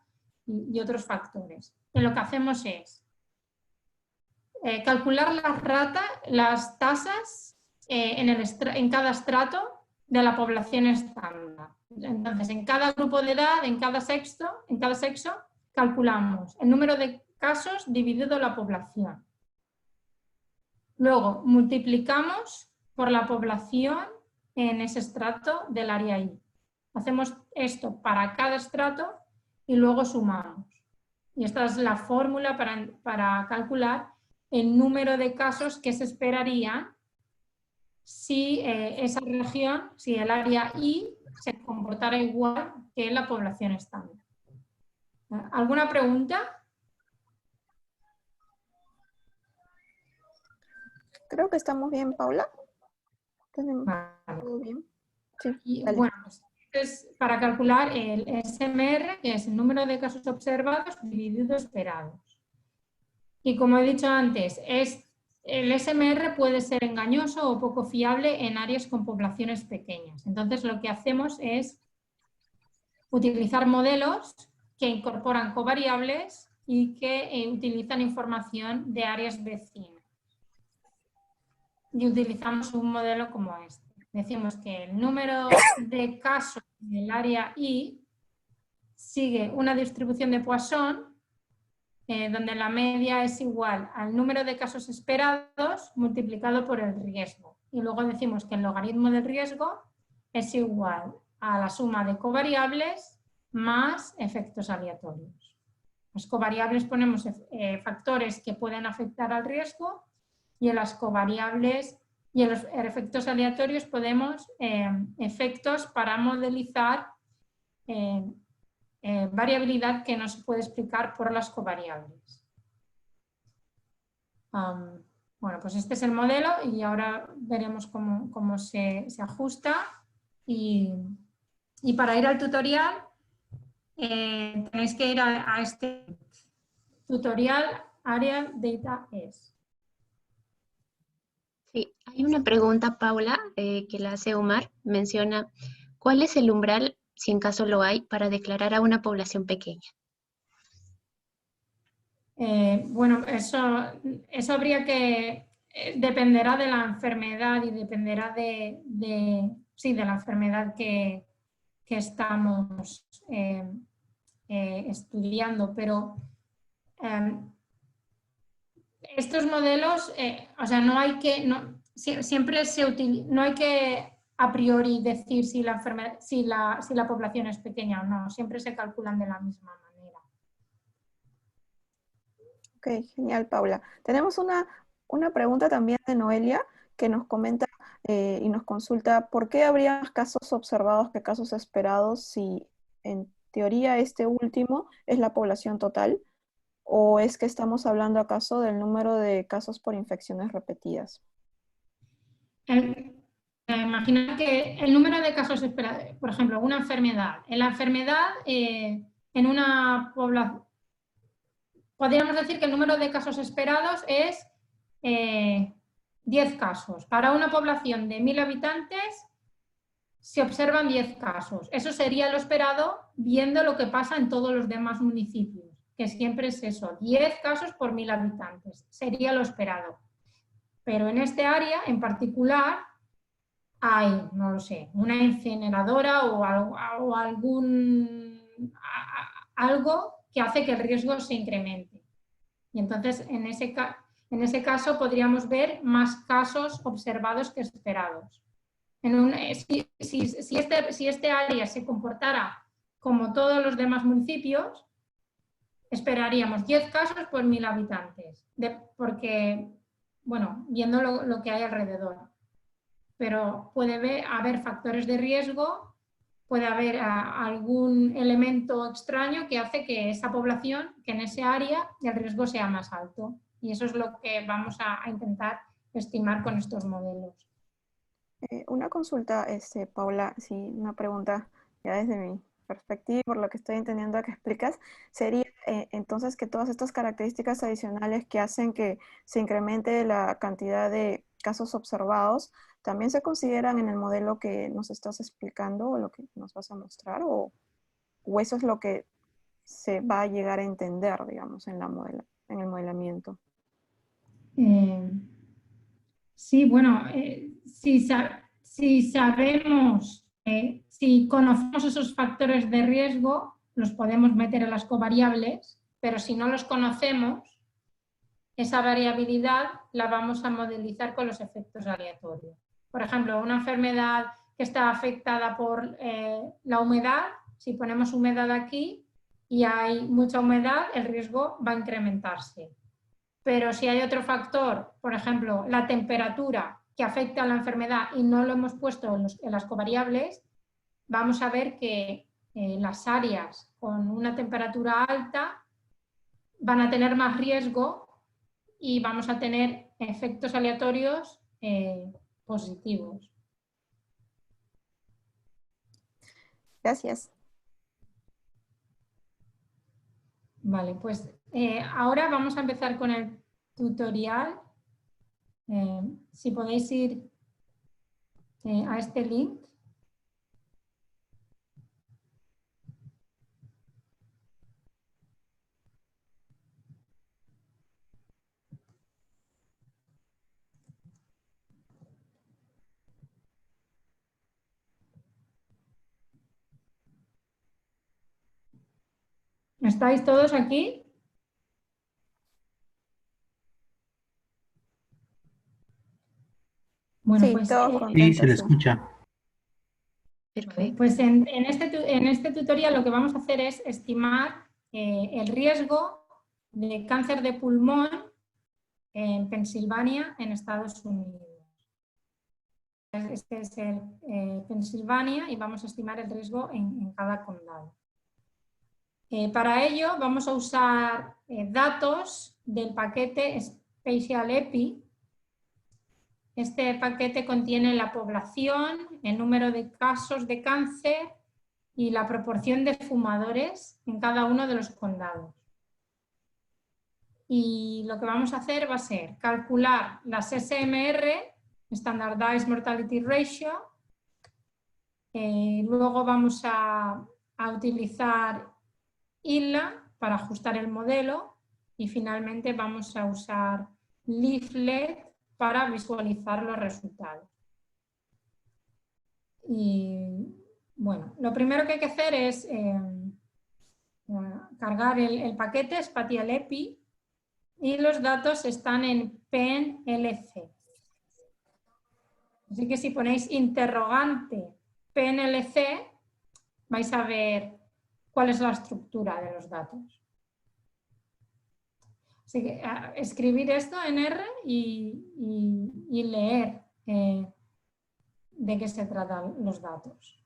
y otros factores. Y lo que hacemos es calcular las tasas en cada estrato de la población estándar. Entonces, en cada grupo de edad, en cada sexo, calculamos el número de casos dividido la población. Luego, multiplicamos por la población en ese estrato del área I. Hacemos esto para cada estrato y luego sumamos. Y esta es la fórmula para calcular el número de casos que se esperarían si esa región, si el área I se comportara igual que la población estándar. ¿Alguna pregunta? Creo que estamos bien, Paula. ¿Tenemos Vale. todo bien? Sí, Y, dale. bueno, pues, es para calcular el SMR, que es el número de casos observados dividido esperados. Y como he dicho antes, el SMR puede ser engañoso o poco fiable en áreas con poblaciones pequeñas. Entonces, lo que hacemos es utilizar modelos que incorporan covariables y que utilizan información de áreas vecinas. Y utilizamos un modelo como este. Decimos que el número de casos del área I sigue una distribución de Poisson, donde la media es igual al número de casos esperados multiplicado por el riesgo. Y luego decimos que el logaritmo del riesgo es igual a la suma de covariables más efectos aleatorios. Los covariables ponemos factores que pueden afectar al riesgo y en las covariables y en los efectos aleatorios podemos efectos para modelizar variabilidad que no se puede explicar por las covariables. Bueno, pues este es el modelo y ahora veremos cómo se ajusta. Y para ir al tutorial tenéis que ir a este tutorial Area Data Es. Sí, hay una pregunta, Paula, que la hace Omar. Menciona, ¿cuál es el umbral, si en caso lo hay, para declarar a una población pequeña? Bueno, eso habría que... dependerá de la enfermedad y dependerá de la enfermedad que estamos estudiando, pero estos modelos, no hay que, no hay que a priori decir si la población es pequeña o no, siempre se calculan de la misma manera. Ok, genial, Paula. Tenemos una pregunta también de Noelia que nos comenta y nos consulta ¿por qué habría más casos observados que casos esperados si en teoría este último es la población total? ¿O es que estamos hablando acaso del número de casos por infecciones repetidas? En Imaginar que el número de casos esperados, por ejemplo, una enfermedad. En la enfermedad, en una población, podríamos decir que el número de casos esperados es 10 casos. Para una población de 1000 habitantes se observan 10 casos. Eso sería lo esperado viendo lo que pasa en todos los demás municipios, que siempre es eso, 10 casos por 1000 habitantes. Sería lo esperado. Pero en este área en particular hay, no lo sé, una incineradora o algo que hace que el riesgo se incremente. Y entonces, en ese caso, podríamos ver más casos observados que esperados. Si este área se comportara como todos los demás municipios, esperaríamos 10 casos por 1000 habitantes, porque, bueno, viendo lo que hay alrededor. Pero puede haber factores de riesgo, puede haber algún elemento extraño que hace que esa población, que en ese área, el riesgo sea más alto. Y eso es lo que vamos a intentar estimar con estos modelos. Una consulta, Paula, sí, una pregunta ya desde mi perspectiva, por lo que estoy entendiendo que explicas, sería entonces que todas estas características adicionales que hacen que se incremente la cantidad de casos observados, ¿también se consideran en el modelo que nos estás explicando o lo que nos vas a mostrar? ¿O eso es lo que se va a llegar a entender, digamos, en el modelamiento? Sí, bueno, si sabemos, si conocemos esos factores de riesgo, los podemos meter en las covariables, pero si no los conocemos, esa variabilidad la vamos a modelizar con los efectos aleatorios. Por ejemplo, una enfermedad que está afectada por la humedad, si ponemos humedad aquí y hay mucha humedad, el riesgo va a incrementarse. Pero si hay otro factor, por ejemplo, la temperatura que afecta a la enfermedad y no lo hemos puesto en las covariables, vamos a ver que las áreas con una temperatura alta van a tener más riesgo y vamos a tener efectos aleatorios positivos. Gracias. Vale, pues ahora vamos a empezar con el tutorial. Si podéis ir a este link. ¿Estáis todos aquí? Bueno, Sí, pues, todos Sí, se contentos, le sí. escucha. Perfecto. pues en este tutorial lo que vamos a hacer es estimar el riesgo de cáncer de pulmón en Pensilvania, en Estados Unidos. Este es el Pensilvania y vamos a estimar el riesgo en cada condado. Para ello vamos a usar datos del paquete Spatial EPI. Este paquete contiene la población, el número de casos de cáncer y la proporción de fumadores en cada uno de los condados. Y lo que vamos a hacer va a ser calcular las SMR, Standardized Mortality Ratio. Luego vamos a utilizar ILA para ajustar el modelo y finalmente vamos a usar Leaflet para visualizar los resultados. Y bueno, lo primero que hay que hacer es cargar el paquete Spatial EPI y los datos están en PNLC. Así que si ponéis interrogante PNLC vais a ver cuál es la estructura de los datos. Así que escribir esto en R y leer de qué se tratan los datos.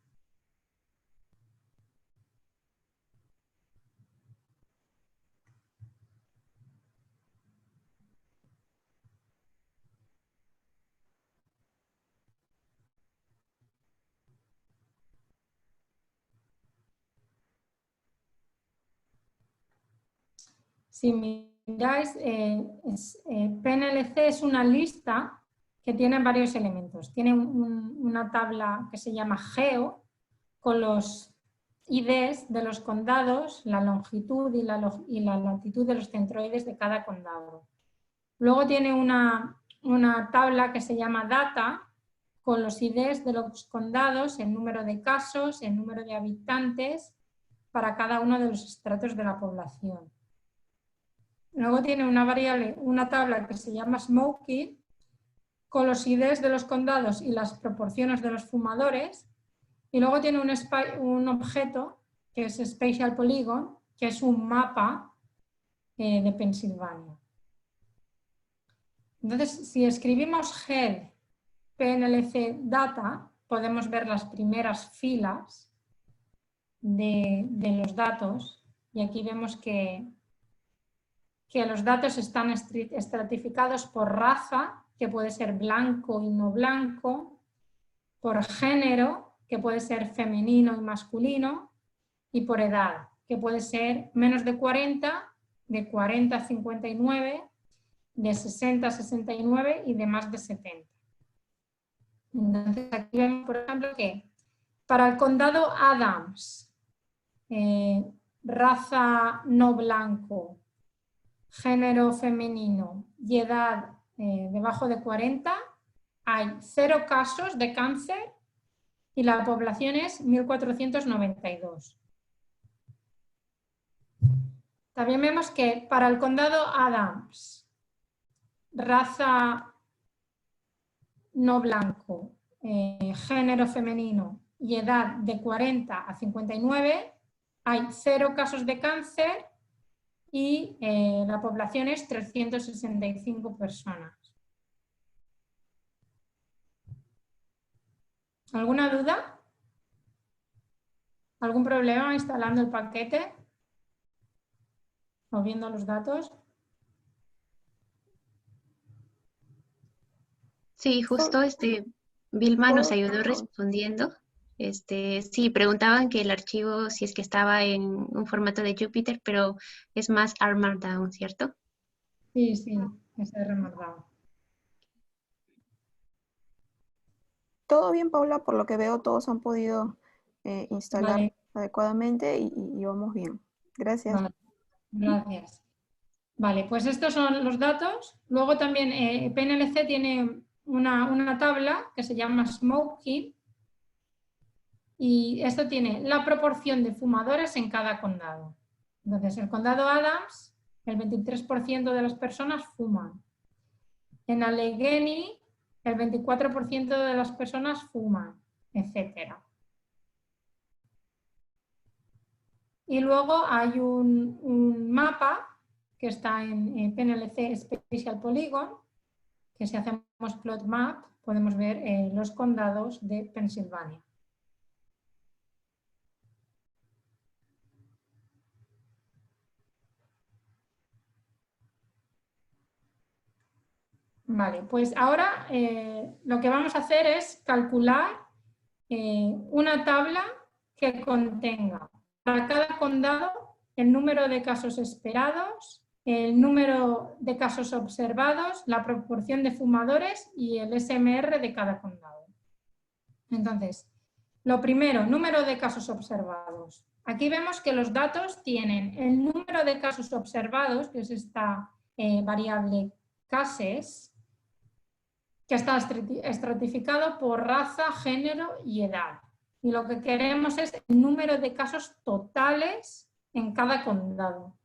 Si miráis, PNLC es una lista que tiene varios elementos. Tiene una tabla que se llama Geo, con los IDs de los condados, la longitud y la latitud de los centroides de cada condado. Luego tiene una tabla que se llama Data, con los IDs de los condados, el número de casos, el número de habitantes para cada uno de los estratos de la población. Luego tiene una tabla que se llama Smokey, con los IDs de los condados y las proporciones de los fumadores. Y luego tiene un objeto que es Spatial Polygon, que es un mapa de Pensilvania. Entonces, si escribimos head PNLC data, podemos ver las primeras filas de los datos. Y aquí vemos que los datos están estratificados por raza, que puede ser blanco y no blanco, por género, que puede ser femenino y masculino, y por edad, que puede ser menos de 40, de 40 a 59, de 60 a 69 y de más de 70. Entonces aquí vemos, por ejemplo, que para el condado Adams, raza no blanco, género femenino y edad debajo de 40, hay 0 casos de cáncer y la población es 1492. También vemos que para el condado Adams, raza no blanco, género femenino y edad de 40 a 59, hay 0 casos de cáncer y la población es 365 personas. ¿Alguna duda? ¿Algún problema instalando el paquete o viendo los datos? Sí, justo Vilma nos ayudó respondiendo. Sí, preguntaban que el archivo, si es que estaba en un formato de Jupyter, pero es más R Markdown, ¿cierto? Sí, es R Markdown. Todo bien, Paula, por lo que veo todos han podido instalar adecuadamente y vamos bien. Gracias. Vale, gracias. Vale, pues estos son los datos. Luego también PNLC tiene una tabla que se llama Smoking y esto tiene la proporción de fumadores en cada condado. Entonces, el condado Adams, el 23% de las personas fuman. En Allegheny, el 24% de las personas fuman, etc. Y luego hay un mapa que está en PNLC Spatial Polygon, que si hacemos plot map podemos ver los condados de Pensilvania. Vale, pues ahora lo que vamos a hacer es calcular una tabla que contenga para cada condado el número de casos esperados, el número de casos observados, la proporción de fumadores y el SMR de cada condado. Entonces, lo primero, número de casos observados. Aquí vemos que los datos tienen el número de casos observados, que es esta variable cases, que está estratificado por raza, género y edad. Y lo que queremos es el número de casos totales en cada condado.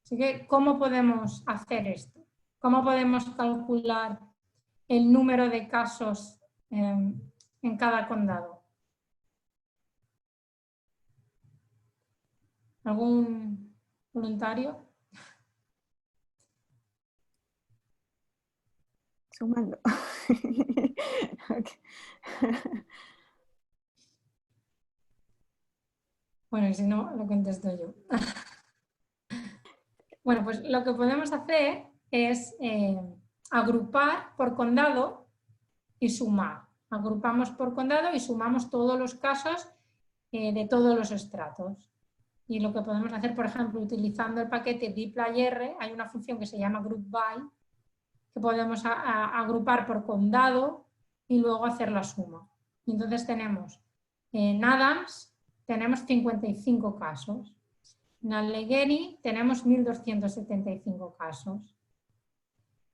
Así que, ¿cómo podemos hacer esto? ¿Cómo podemos calcular el número de casos en cada condado? ¿Algún voluntario? Sumando. Okay. Bueno, y si no, lo contesto yo. Bueno, pues lo que podemos hacer es agrupar por condado y sumar. Agrupamos por condado y sumamos todos los casos de todos los estratos. Y lo que podemos hacer, por ejemplo, utilizando el paquete dplyr, hay una función que se llama group by, que podemos agrupar por condado y luego hacer la suma. Y entonces tenemos, en Adams tenemos 55 casos, en Allegheny tenemos 1275 casos.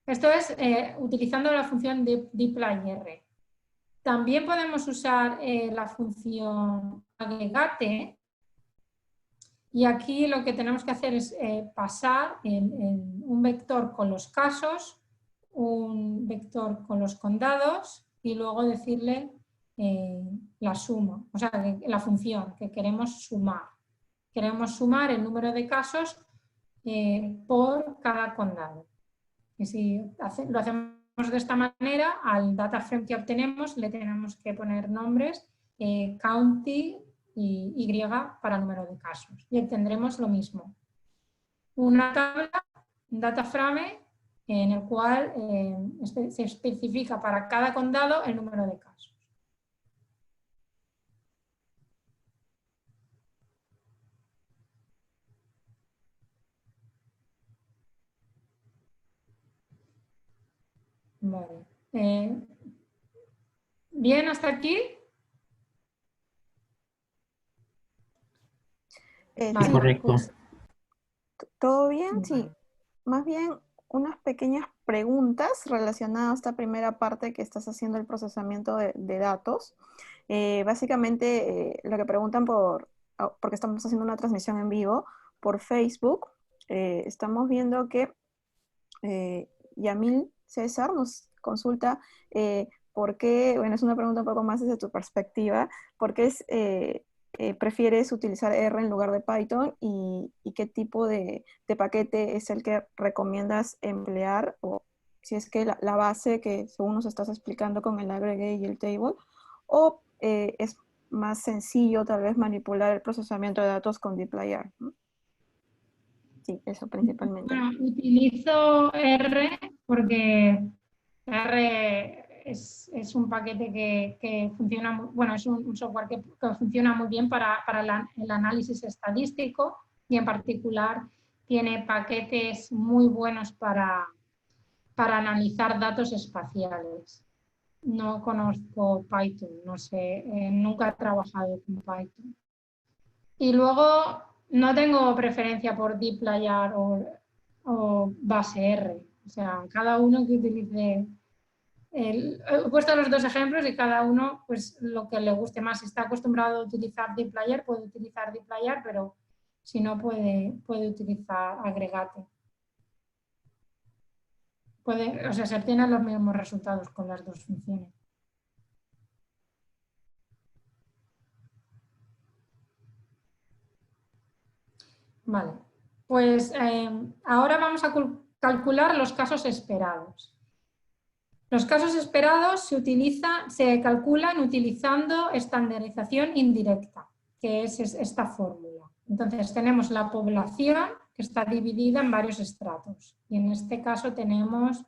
Esto es utilizando la función dplyr. También podemos usar la función agregate, y aquí lo que tenemos que hacer es pasar en un vector con los casos, un vector con los condados y luego decirle la suma, o sea, la función que queremos sumar. Queremos sumar el número de casos por cada condado. Y si lo hacemos de esta manera, al data frame que obtenemos le tenemos que poner nombres county y Y para número de casos. Y obtendremos lo mismo. Una tabla, un data frame, en el cual se especifica para cada condado el número de casos. Vale. ¿Bien hasta aquí? Sí, Correcto. pues, ¿todo bien? Sí. Vale. Más bien unas pequeñas preguntas relacionadas a esta primera parte que estás haciendo el procesamiento de datos. Básicamente lo que preguntan porque estamos haciendo una transmisión en vivo por Facebook, estamos viendo que Yamil César nos consulta por qué, bueno, es una pregunta un poco más desde tu perspectiva, ¿por qué prefieres utilizar R en lugar de Python y qué tipo de paquete es el que recomiendas emplear, o si es que la base que según nos estás explicando con el aggregate y el table, o es más sencillo tal vez manipular el procesamiento de datos con dplyr, ¿no? Sí, eso principalmente. Bueno, utilizo R porque R es un paquete que funciona, bueno, es un software que funciona muy bien para el análisis estadístico, y en particular tiene paquetes muy buenos para analizar datos espaciales. No conozco Python, no sé, nunca he trabajado con Python. Y luego no tengo preferencia por dplyr o base R, o sea, cada uno que utilice. He puesto los dos ejemplos y cada uno, pues lo que le guste más. Si está acostumbrado a utilizar dplyr, puede utilizar dplyr, pero si no, puede utilizar agregate. O sea, se obtienen los mismos resultados con las dos funciones. Vale, pues ahora vamos a calcular los casos esperados. Los casos esperados se calculan utilizando estandarización indirecta, que es esta fórmula. Entonces tenemos la población que está dividida en varios estratos. Y en este caso tenemos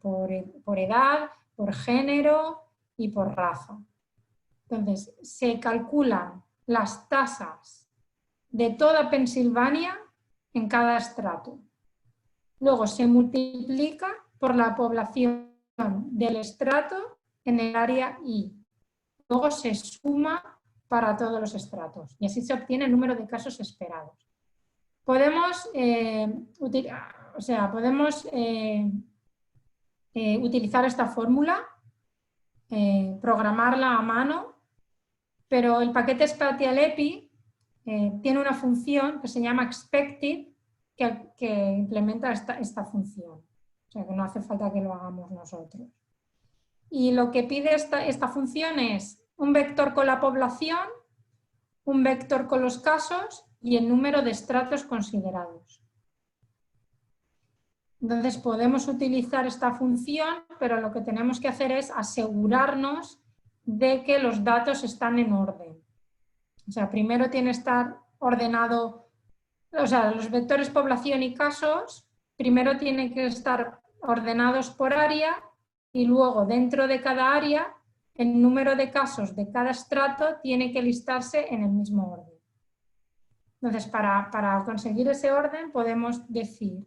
por edad, por género y por raza. Entonces se calculan las tasas de toda Pensilvania en cada estrato. Luego se multiplica por la población del estrato en el área I. Luego se suma para todos los estratos y así se obtiene el número de casos esperados. Podemos, utilizar esta fórmula, programarla a mano, pero el paquete SpatialEpi tiene una función que se llama expected que implementa esta función. O sea que no hace falta que lo hagamos nosotros. Y lo que pide esta función es un vector con la población, un vector con los casos y el número de estratos considerados. Entonces podemos utilizar esta función, pero lo que tenemos que hacer es asegurarnos de que los datos están en orden. O sea, primero tiene que estar ordenado, o sea, los vectores población y casos, primero tienen que estar ordenados por área y luego dentro de cada área el número de casos de cada estrato tiene que listarse en el mismo orden. Entonces, para conseguir ese orden podemos decir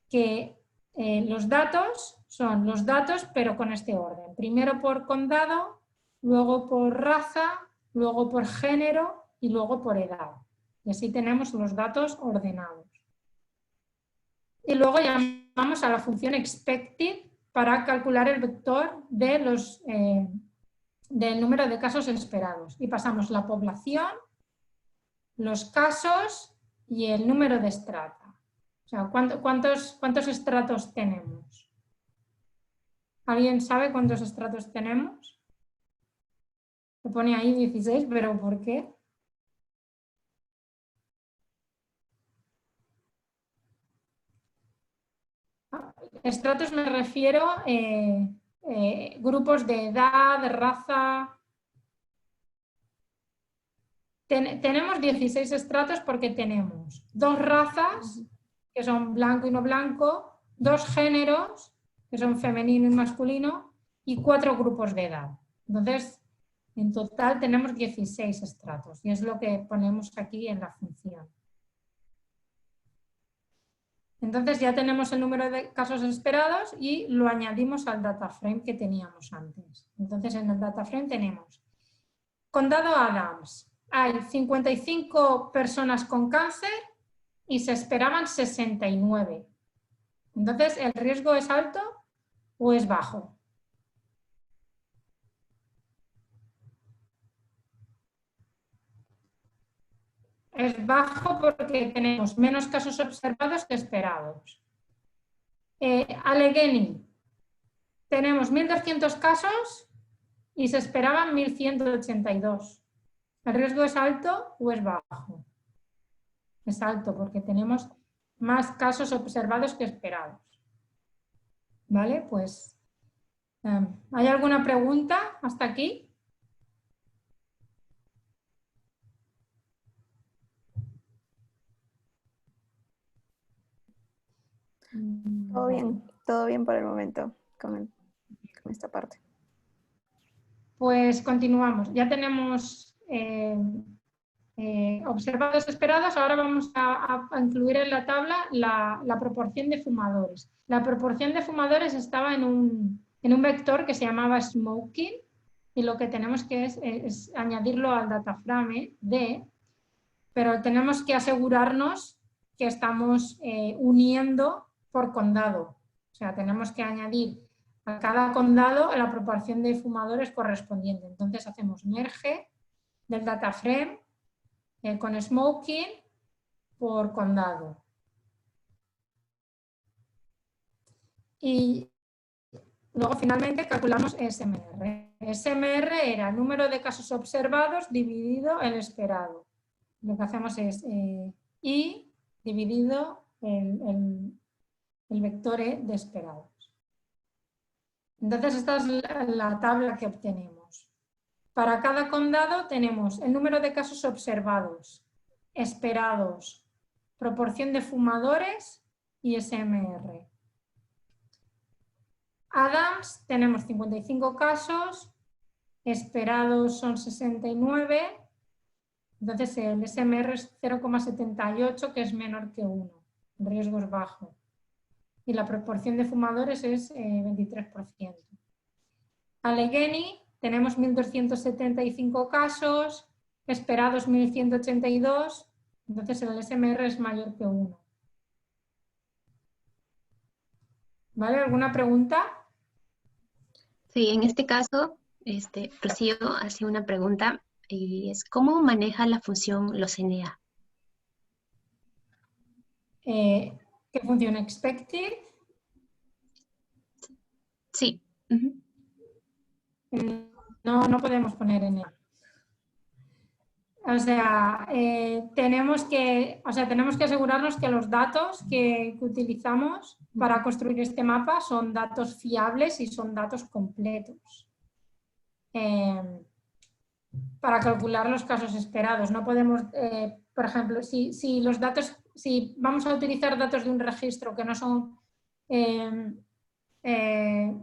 que los datos son los datos, pero con este orden. Primero por condado, luego por raza, luego por género y luego por edad. Y así tenemos los datos ordenados. Y luego llamamos a la función expected para calcular el vector de del número de casos esperados. Y pasamos la población, los casos y el número de estrata. O sea, ¿cuántos estratos tenemos? ¿Alguien sabe cuántos estratos tenemos? Se pone ahí 16, pero ¿por qué? Estratos me refiero a grupos de edad, de raza. Tenemos 16 estratos porque tenemos 2 razas, que son blanco y no blanco, 2 géneros, que son femenino y masculino, y 4 grupos de edad. Entonces, en total tenemos 16 estratos, y es lo que ponemos aquí en la función. Entonces ya tenemos el número de casos esperados y lo añadimos al data frame que teníamos antes. Entonces en el data frame tenemos Condado Adams. Hay 55 personas con cáncer y se esperaban 69. Entonces, ¿el riesgo es alto o es bajo? Es bajo porque tenemos menos casos observados que esperados. Allegheny, tenemos 1.200 casos y se esperaban 1.182. ¿El riesgo es alto o es bajo? Es alto porque tenemos más casos observados que esperados. ¿Vale? Pues, ¿hay alguna pregunta hasta aquí? Todo bien por el momento con esta parte. Pues continuamos. Ya tenemos observados esperados. Ahora vamos a incluir en la tabla la proporción de fumadores. La proporción de fumadores estaba en un vector que se llamaba smoking y lo que tenemos que es añadirlo al dataframe pero tenemos que asegurarnos que estamos uniendo por condado. O sea, tenemos que añadir a cada condado la proporción de fumadores correspondiente. Entonces hacemos merge del data frame con smoking por condado. Y luego finalmente calculamos SMR. SMR era el número de casos observados dividido el esperado. Lo que hacemos es I dividido el vector de esperados. Entonces esta es la tabla que obtenemos. Para cada condado tenemos el número de casos observados, esperados, proporción de fumadores y SMR. Adams tenemos 55 casos, esperados son 69, entonces el SMR es 0,78, que es menor que 1, el riesgo es bajo. Y la proporción de fumadores es 23%. Allegheny tenemos 1.275 casos, esperados 1.182, entonces el SMR es mayor que 1. ¿Vale? ¿Alguna pregunta? Sí, en este caso, Rocío hace una pregunta y es ¿cómo maneja la función LOSNA? ¿Qué función expected? Sí. No podemos poner en él. O sea, tenemos que asegurarnos que los datos que utilizamos para construir este mapa son datos fiables y son datos completos. Para calcular los casos esperados. No podemos, por ejemplo, si vamos a utilizar datos de un registro que no son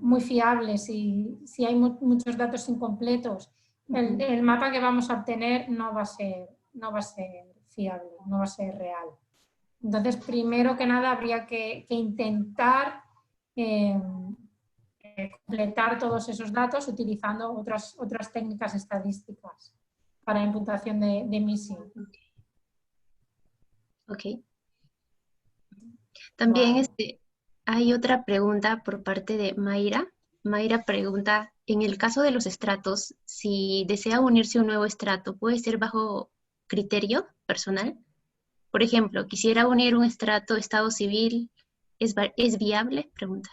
muy fiables y si hay muchos datos incompletos, el mapa que vamos a obtener no va a ser fiable, no va a ser real. Entonces, primero que nada, habría que intentar completar todos esos datos utilizando otras técnicas estadísticas para imputación de missing. Ok. También Vale. hay otra pregunta por parte de Mayra. Mayra pregunta, en el caso de los estratos, si desea unirse a un nuevo estrato, ¿puede ser bajo criterio personal? Por ejemplo, quisiera unir un estrato estado civil, ¿es viable? Pregunta.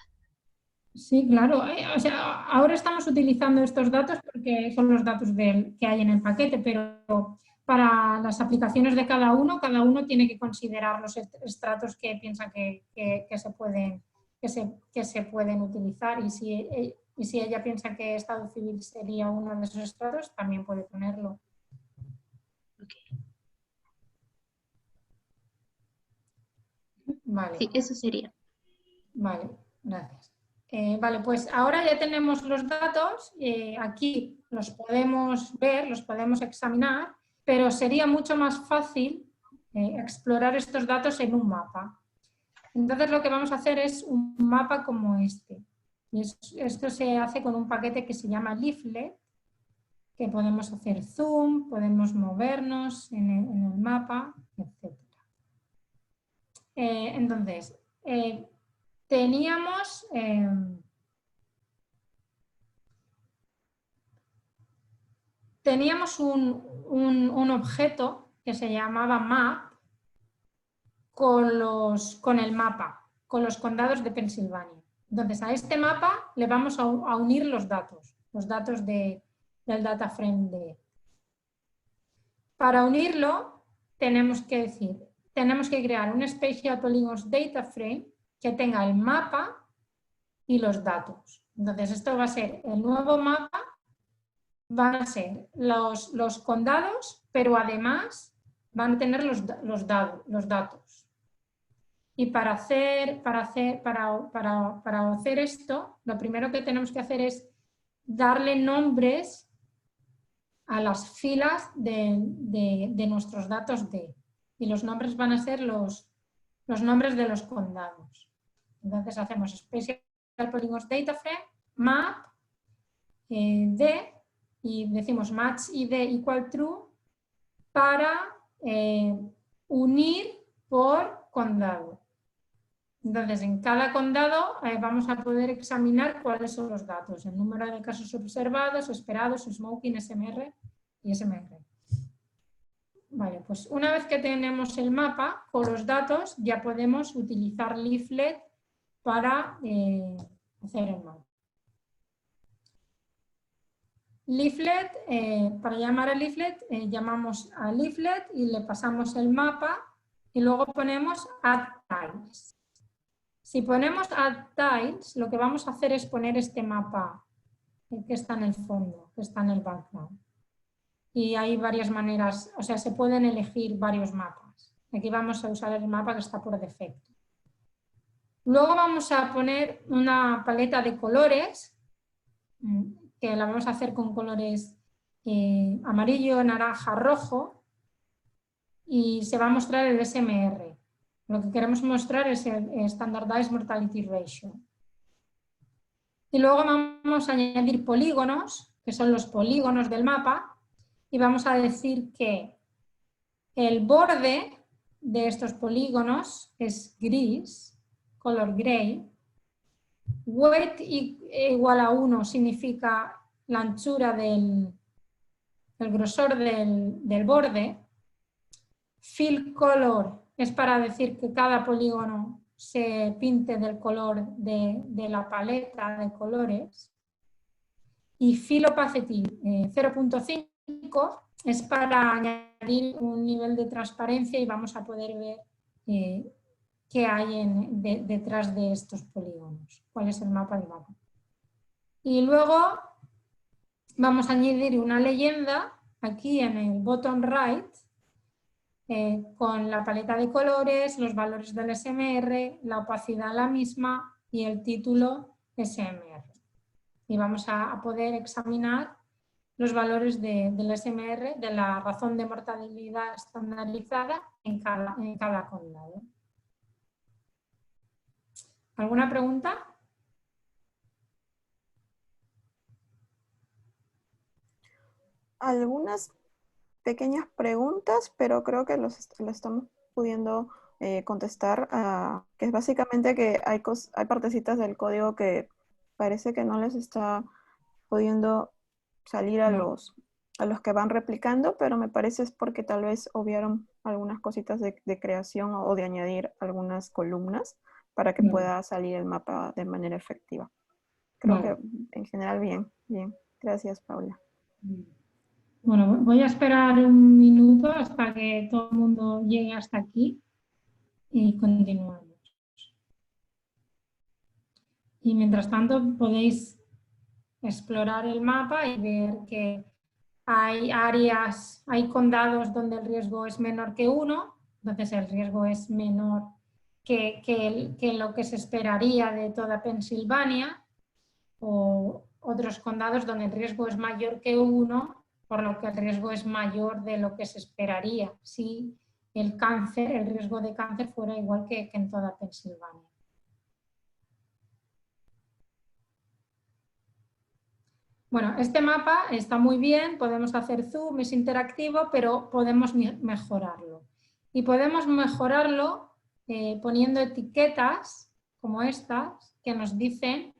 Sí, claro. O sea, ahora estamos utilizando estos datos porque son los datos que hay en el paquete, pero para las aplicaciones de cada uno tiene que considerar los estratos que piensa que se pueden utilizar. Y si ella piensa que estado civil sería uno de esos estratos, también puede ponerlo. Okay. Vale. Sí, eso sería. Vale, gracias. Vale, pues ahora ya tenemos los datos, aquí los podemos ver, los podemos examinar, pero sería mucho más fácil explorar estos datos en un mapa. Entonces lo que vamos a hacer es un mapa como este. Y esto se hace con un paquete que se llama Leaflet, que podemos hacer zoom, podemos movernos en el mapa, etc. Entonces, teníamos un objeto que se llamaba map con el mapa, con los condados de Pensilvania. Entonces, a este mapa le vamos a unir los datos del data frame D. Para unirlo, tenemos que crear un Spatial Polygons Data Frame que tenga el mapa y los datos. Entonces, esto va a ser el nuevo mapa, van a ser los condados, pero además van a tener los datos. Y para hacer esto, lo primero que tenemos que hacer es darle nombres a las filas de nuestros datos D. Y los nombres van a ser los nombres de los condados. Entonces hacemos Spatial Polygons Data Frame, map, D, y decimos match id igual true para unir por condado. Entonces, en cada condado vamos a poder examinar cuáles son los datos, el número de casos observados, esperados, smoking, SMR y SMR. Vale, pues una vez que tenemos el mapa con los datos, ya podemos utilizar Leaflet para hacer el mapa. Leaflet, para llamar a Leaflet, llamamos a Leaflet y le pasamos el mapa y luego ponemos Add Tiles. Si ponemos Add Tiles, lo que vamos a hacer es poner este mapa que está en el fondo, que está en el background. Y hay varias maneras, o sea, se pueden elegir varios mapas. Aquí vamos a usar el mapa que está por defecto. Luego vamos a poner una paleta de colores, que la vamos a hacer con colores amarillo, naranja, rojo, y se va a mostrar el SMR. Lo que queremos mostrar es el Standardized Mortality Ratio. Y luego vamos a añadir polígonos, que son los polígonos del mapa, y vamos a decir que el borde de estos polígonos es gris, color gray. Weight igual a 1 significa la anchura el grosor del borde. Fill color es para decir que cada polígono se pinte del color de la paleta de colores. Y fill opacity 0.5 es para añadir un nivel de transparencia y vamos a poder ver qué hay detrás de estos polígonos, cuál es el mapa del mapa. Y luego vamos a añadir una leyenda aquí en el bottom right con la paleta de colores, los valores del SMR, la opacidad la misma y el título SMR. Y vamos a poder examinar los valores del SMR, de la razón de mortalidad estandarizada en cada condado. ¿Alguna pregunta? Algunas pequeñas preguntas, pero creo que lo estamos pudiendo contestar, que es básicamente que hay partecitas del código que parece que no les está pudiendo salir a los que van replicando, pero me parece es porque tal vez obviaron algunas cositas de creación o de añadir algunas columnas para que pueda salir el mapa de manera efectiva. Creo que en general bien. Gracias, Paula. Bueno, voy a esperar un minuto hasta que todo el mundo llegue hasta aquí y continuamos. Y mientras tanto podéis explorar el mapa y ver que hay áreas, hay condados donde el riesgo es menor que 1, entonces el riesgo es menor que lo que se esperaría de toda Pensilvania, o otros condados donde el riesgo es mayor que 1, por lo que el riesgo es mayor de lo que se esperaría si el riesgo de cáncer fuera igual que en toda Pensilvania. Bueno, este mapa está muy bien, podemos hacer zoom, es interactivo, pero podemos mejorarlo. Y podemos mejorarlo poniendo etiquetas como estas que nos dicen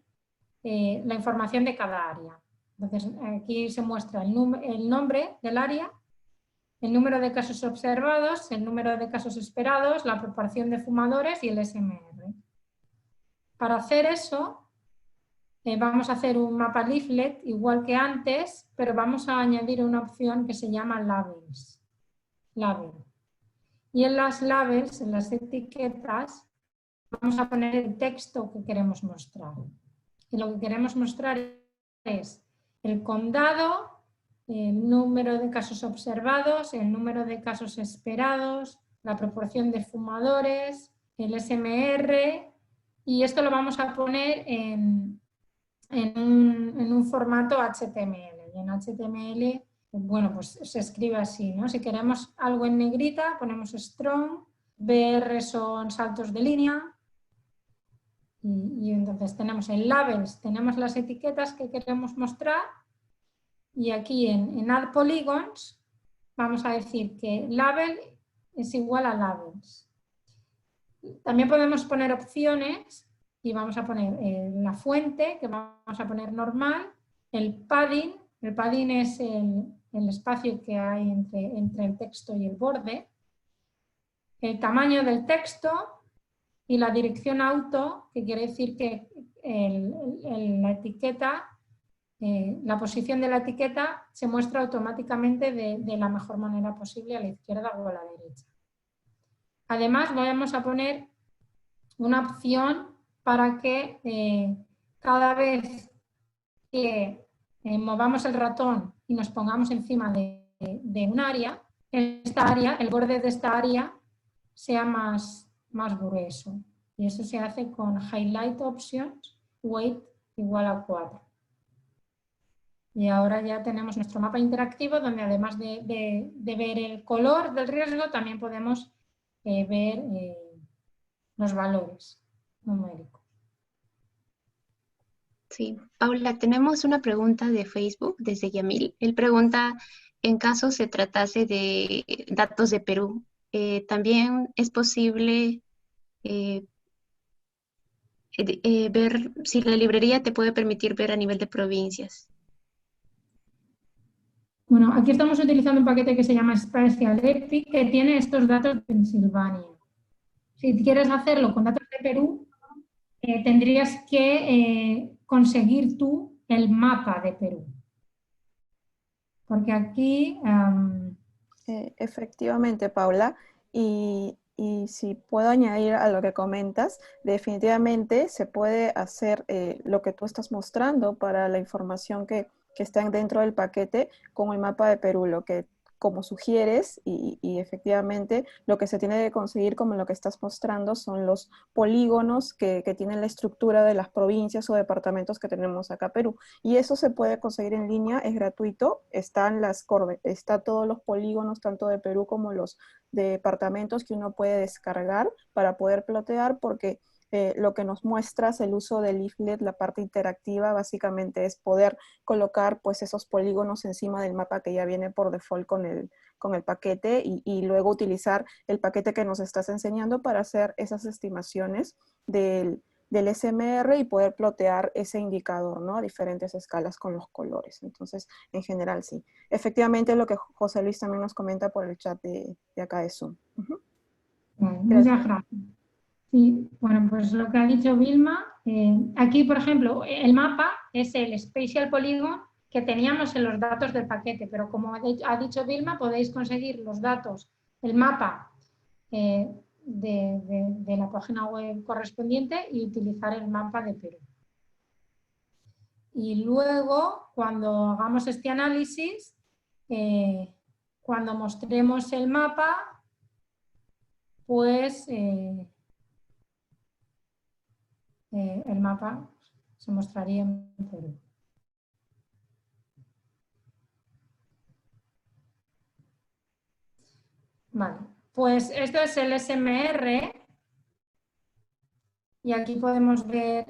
la información de cada área. Entonces, aquí se muestra el nombre del área, el número de casos observados, el número de casos esperados, la proporción de fumadores y el SMR. Para hacer eso, vamos a hacer un mapa leaflet igual que antes, pero vamos a añadir una opción que se llama labels. Y en las labels, en las etiquetas, vamos a poner el texto que queremos mostrar. Y lo que queremos mostrar es el condado, el número de casos observados, el número de casos esperados, la proporción de fumadores, el SMR, y esto lo vamos a poner en un formato HTML. Y en HTML, bueno, pues se escribe así, ¿no? Si queremos algo en negrita, ponemos strong, BR son saltos de línea, y entonces tenemos en labels, tenemos las etiquetas que queremos mostrar, y aquí en add polygons vamos a decir que label es igual a labels. También podemos poner opciones y vamos a poner la fuente, que vamos a poner normal, el padding es el espacio que hay entre el texto y el borde, el tamaño del texto y la dirección auto, que quiere decir que la etiqueta, la posición de la etiqueta se muestra automáticamente de la mejor manera posible a la izquierda o a la derecha. Además, vamos a poner una opción para que cada vez que movamos el ratón y nos pongamos encima de un área, el borde de esta área sea más grueso. Y eso se hace con Highlight Options, Weight igual a 4. Y ahora ya tenemos nuestro mapa interactivo donde además de ver el color del riesgo, también podemos ver los valores numéricos. Sí, Paula, tenemos una pregunta de Facebook desde Yamil. Él pregunta, en caso se tratase de datos de Perú, ¿también es posible ver si la librería te puede permitir ver a nivel de provincias? Bueno, aquí estamos utilizando un paquete que se llama Spatial Epic, que tiene estos datos de Pensilvania. Si quieres hacerlo con datos de Perú, tendrías que conseguir tú el mapa de Perú. Porque aquí... Efectivamente, Paula, y si puedo añadir a lo que comentas, definitivamente se puede hacer lo que tú estás mostrando para la información que está dentro del paquete con el mapa de Perú. Lo que como sugieres y efectivamente lo que se tiene que conseguir, como lo que estás mostrando, son los polígonos que tienen la estructura de las provincias o departamentos que tenemos acá en Perú. Y eso se puede conseguir en línea, es gratuito, está todos los polígonos, tanto de Perú como los departamentos que uno puede descargar para poder plotear, porque lo que nos muestra es el uso del leaflet, la parte interactiva, básicamente es poder colocar pues esos polígonos encima del mapa que ya viene por default con el paquete y luego utilizar el paquete que nos estás enseñando para hacer esas estimaciones del SMR y poder plotear ese indicador, ¿no? A diferentes escalas con los colores. Entonces, en general, sí. Efectivamente, lo que José Luis también nos comenta por el chat de acá de Zoom. Muchas gracias. Sí, bueno, pues lo que ha dicho Vilma, aquí, por ejemplo, el mapa es el Spatial Polygon que teníamos en los datos del paquete, pero como ha dicho Vilma, podéis conseguir los datos, el mapa de la página web correspondiente y utilizar el mapa de Perú. Y luego, cuando hagamos este análisis, cuando mostremos el mapa, pues el mapa se mostraría en Perú. Vale, pues esto es el SMR y aquí podemos ver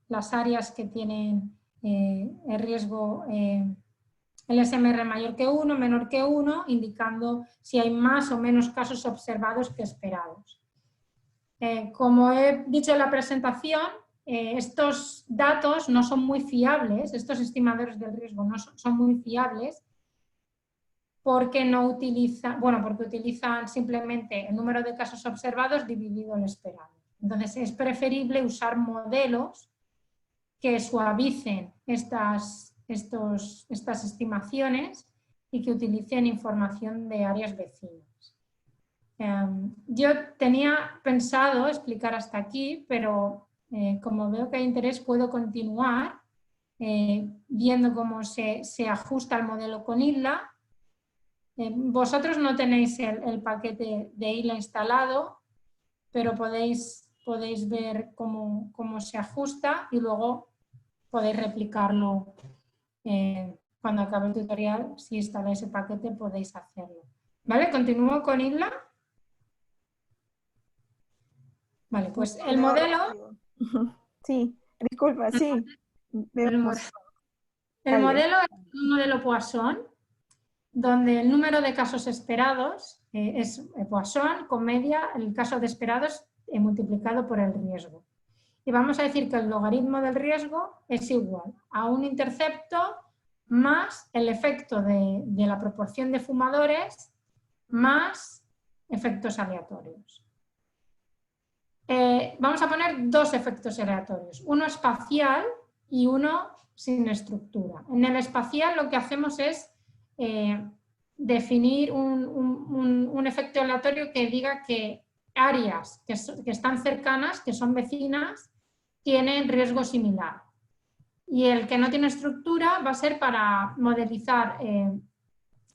las áreas que tienen el riesgo, el SMR mayor que 1, menor que 1, indicando si hay más o menos casos observados que esperados. Como he dicho en la presentación, estos datos no son muy fiables, estos estimadores del riesgo no son muy fiables porque porque utilizan simplemente el número de casos observados dividido el esperado. Entonces es preferible usar modelos que suavicen estas estimaciones y que utilicen información de áreas vecinas. Yo tenía pensado explicar hasta aquí, pero como veo que hay interés puedo continuar viendo cómo se ajusta el modelo con ISLA. Vosotros no tenéis el paquete de ISLA instalado, pero podéis ver cómo se ajusta y luego podéis replicarlo cuando acabe el tutorial. Si instaláis el paquete podéis hacerlo. ¿Vale? ¿Continúo con ISLA? Vale, pues el modelo... Sí, disculpa, sí. El modelo es un modelo Poisson, donde el número de casos esperados es Poisson con media, el caso de esperados multiplicado por el riesgo. Y vamos a decir que el logaritmo del riesgo es igual a un intercepto más el efecto de la proporción de fumadores más efectos aleatorios. Vamos a poner dos efectos aleatorios, uno espacial y uno sin estructura. En el espacial lo que hacemos es definir un efecto aleatorio que diga que áreas que están cercanas, que son vecinas, tienen riesgo similar. Y el que no tiene estructura va a ser para modelizar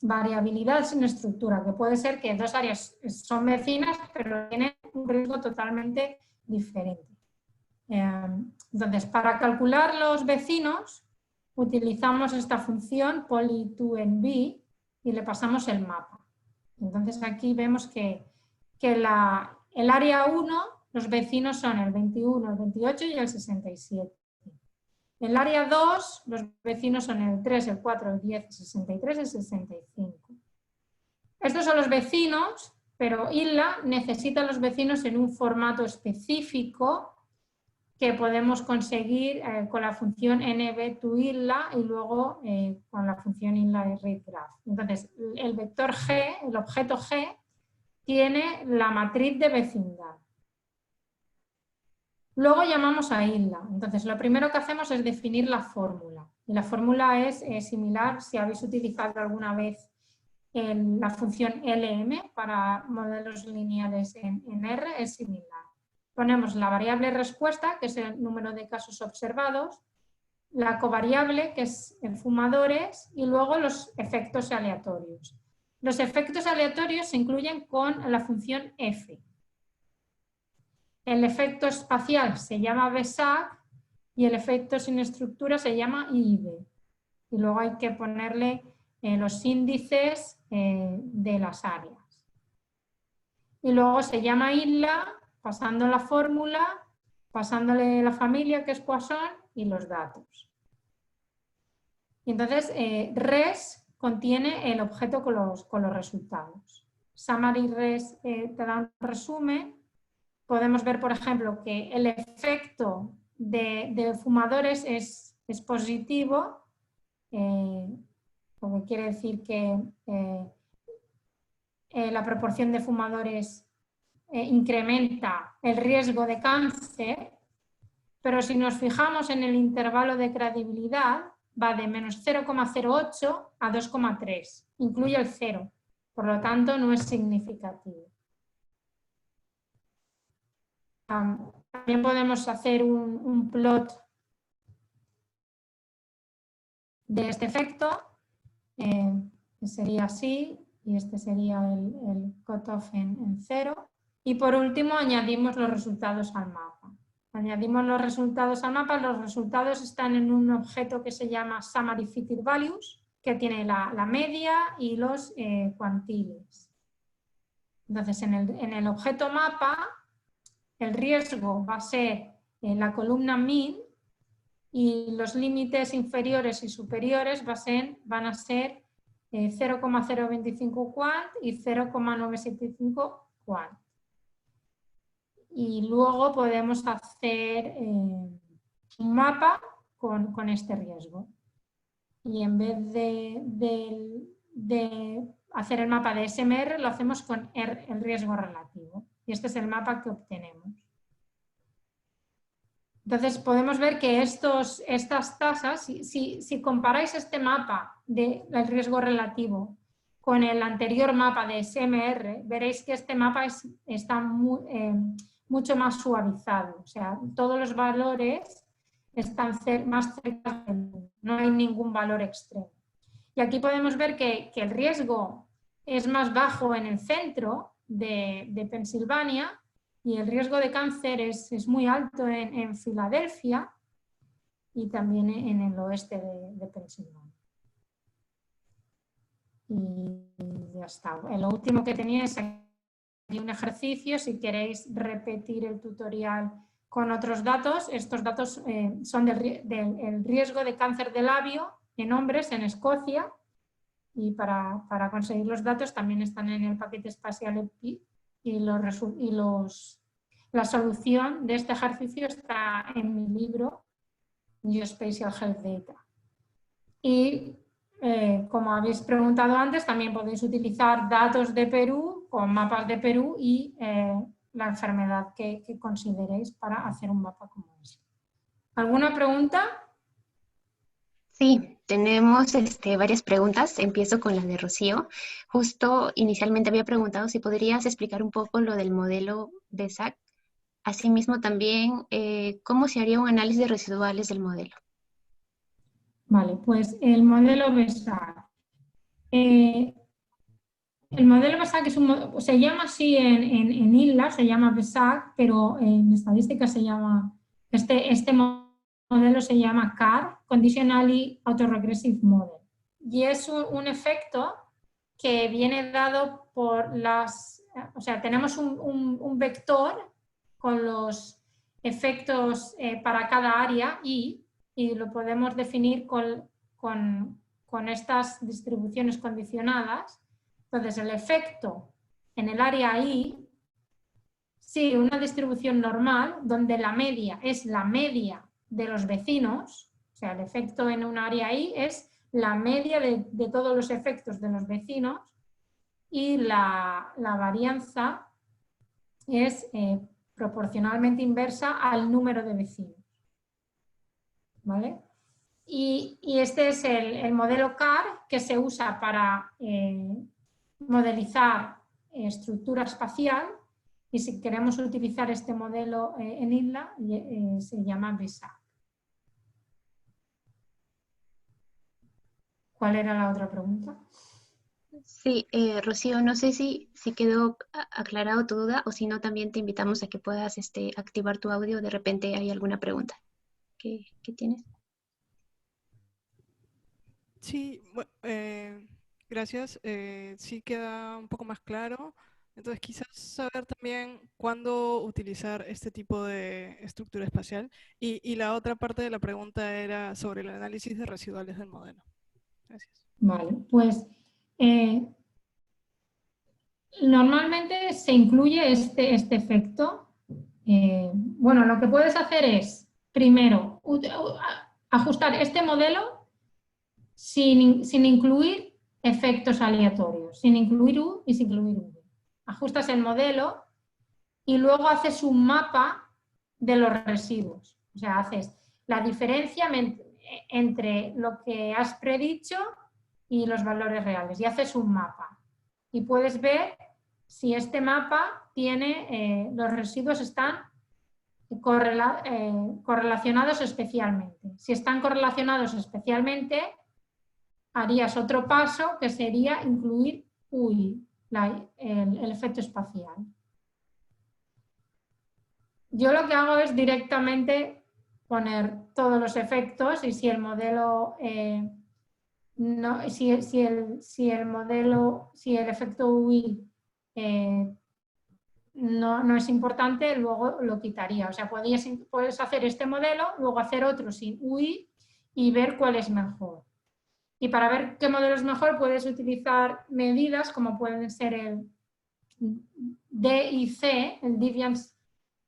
variabilidad sin estructura, que puede ser que dos áreas son vecinas, pero tienen un riesgo totalmente diferente. Entonces, para calcular los vecinos, utilizamos esta función poly2nb y le pasamos el mapa. Entonces, aquí vemos que el área 1, los vecinos son el 21, el 28 y el 67. El área 2, los vecinos son el 3, el 4, el 10, el 63 y el 65. Estos son los vecinos, pero ISLA necesita los vecinos en un formato específico que podemos conseguir con la función nb2ISLA y luego con la función ISLA-RateGraph. Entonces, el vector G, el objeto G, tiene la matriz de vecindad. Luego llamamos a ISLA. Entonces, lo primero que hacemos es definir la fórmula. Y la fórmula es similar, si habéis utilizado alguna vez la función LM para modelos lineales en R, es similar. Ponemos la variable respuesta, que es el número de casos observados, la covariable, que es en fumadores, y luego los efectos aleatorios. Los efectos aleatorios se incluyen con la función f. El efecto espacial se llama BESAC y el efecto sin estructura se llama IB. Y luego hay que ponerle los índices de las áreas. Y luego se llama isla, pasando la fórmula, pasándole la familia, que es Poisson, y los datos. Y entonces, res contiene el objeto con los resultados. Summary res te da un resumen. Podemos ver, por ejemplo, que el efecto de fumadores es positivo, lo que quiere decir que la proporción de fumadores incrementa el riesgo de cáncer, pero si nos fijamos en el intervalo de credibilidad, va de menos 0,08 a 2,3, incluye el 0, por lo tanto no es significativo. También podemos hacer un plot de este efecto, que sería así, y este sería el cutoff en 0. Y por último añadimos los resultados al mapa. Añadimos los resultados al mapa, los resultados están en un objeto que se llama Summary Fitted Values, que tiene la media y los cuantiles. Entonces en el objeto mapa el riesgo va a ser la columna mean y los límites inferiores y superiores van a ser 0,025 quant y 0,975 quant. Y luego podemos hacer un mapa con este riesgo. Y en vez de hacer el mapa de SMR, lo hacemos con el riesgo relativo. Y este es el mapa que obtenemos. Entonces podemos ver que estas tasas, si comparáis este mapa del riesgo relativo con el anterior mapa de SMR, veréis que este mapa está mucho más suavizado. O sea, todos los valores están más cerca del 1, no hay ningún valor extremo. Y aquí podemos ver que el riesgo es más bajo en el centro de Pensilvania y el riesgo de cáncer es muy alto en Filadelfia y también en el oeste de Pensilvania. Y ya está. Lo último que tenía es aquí un ejercicio, si queréis repetir el tutorial con otros datos. Estos datos son del riesgo de cáncer de labio en hombres en Escocia, y para conseguir los datos también están en el paquete espacial EPI y la solución de este ejercicio está en mi libro Geospatial Health Data. Y como habéis preguntado antes, también podéis utilizar datos de Perú con mapas de Perú y la enfermedad que consideréis para hacer un mapa como este. ¿Alguna pregunta? Sí, tenemos varias preguntas. Empiezo con la de Rocío. Justo inicialmente había preguntado si podrías explicar un poco lo del modelo BESAC. Asimismo también, ¿cómo se haría un análisis de residuales del modelo? Vale, pues el modelo BESAC. El modelo BESAC se llama así en ILA, se llama BESAC, pero en estadística se llama, este modelo se llama CAR, Conditionally Autoregressive Model. Y es un efecto que viene dado por o sea, tenemos un vector con los efectos para cada área y lo podemos definir con estas distribuciones condicionadas. Entonces, el efecto en el área I sigue una distribución normal donde la media es la media de los vecinos, o sea, el efecto en un área I es la media de todos los efectos de los vecinos y la varianza es proporcionalmente inversa al número de vecinos. ¿Vale? Y este es el modelo CAR que se usa para modelizar estructura espacial, y si queremos utilizar este modelo en ISLA se llama BESAC. ¿Cuál era la otra pregunta? Sí, Rocío, no sé si quedó aclarado tu duda o si no, también te invitamos a que puedas activar tu audio. De repente hay alguna pregunta que tienes. Sí, gracias. Sí queda un poco más claro. Entonces, quizás saber también cuándo utilizar este tipo de estructura espacial. Y la otra parte de la pregunta era sobre el análisis de residuales del modelo. Gracias. Vale, pues normalmente se incluye este efecto. Bueno, lo que puedes hacer es, primero, ajustar este modelo sin incluir efectos aleatorios, sin incluir U y sin incluir V. Ajustas el modelo y luego haces un mapa de los residuos. O sea, haces la diferencia entre lo que has predicho y los valores reales y haces un mapa. Y puedes ver si este mapa tiene, los residuos están correlacionados especialmente. Si están correlacionados especialmente, harías otro paso que sería incluir UI, el efecto espacial. Yo lo que hago es directamente poner todos los efectos y si el modelo no, si el efecto UI no es importante, luego lo quitaría. O sea, puedes hacer este modelo, luego hacer otro sin UI y ver cuál es mejor. Y para ver qué modelo es mejor, puedes utilizar medidas como pueden ser el DIC, el Deviance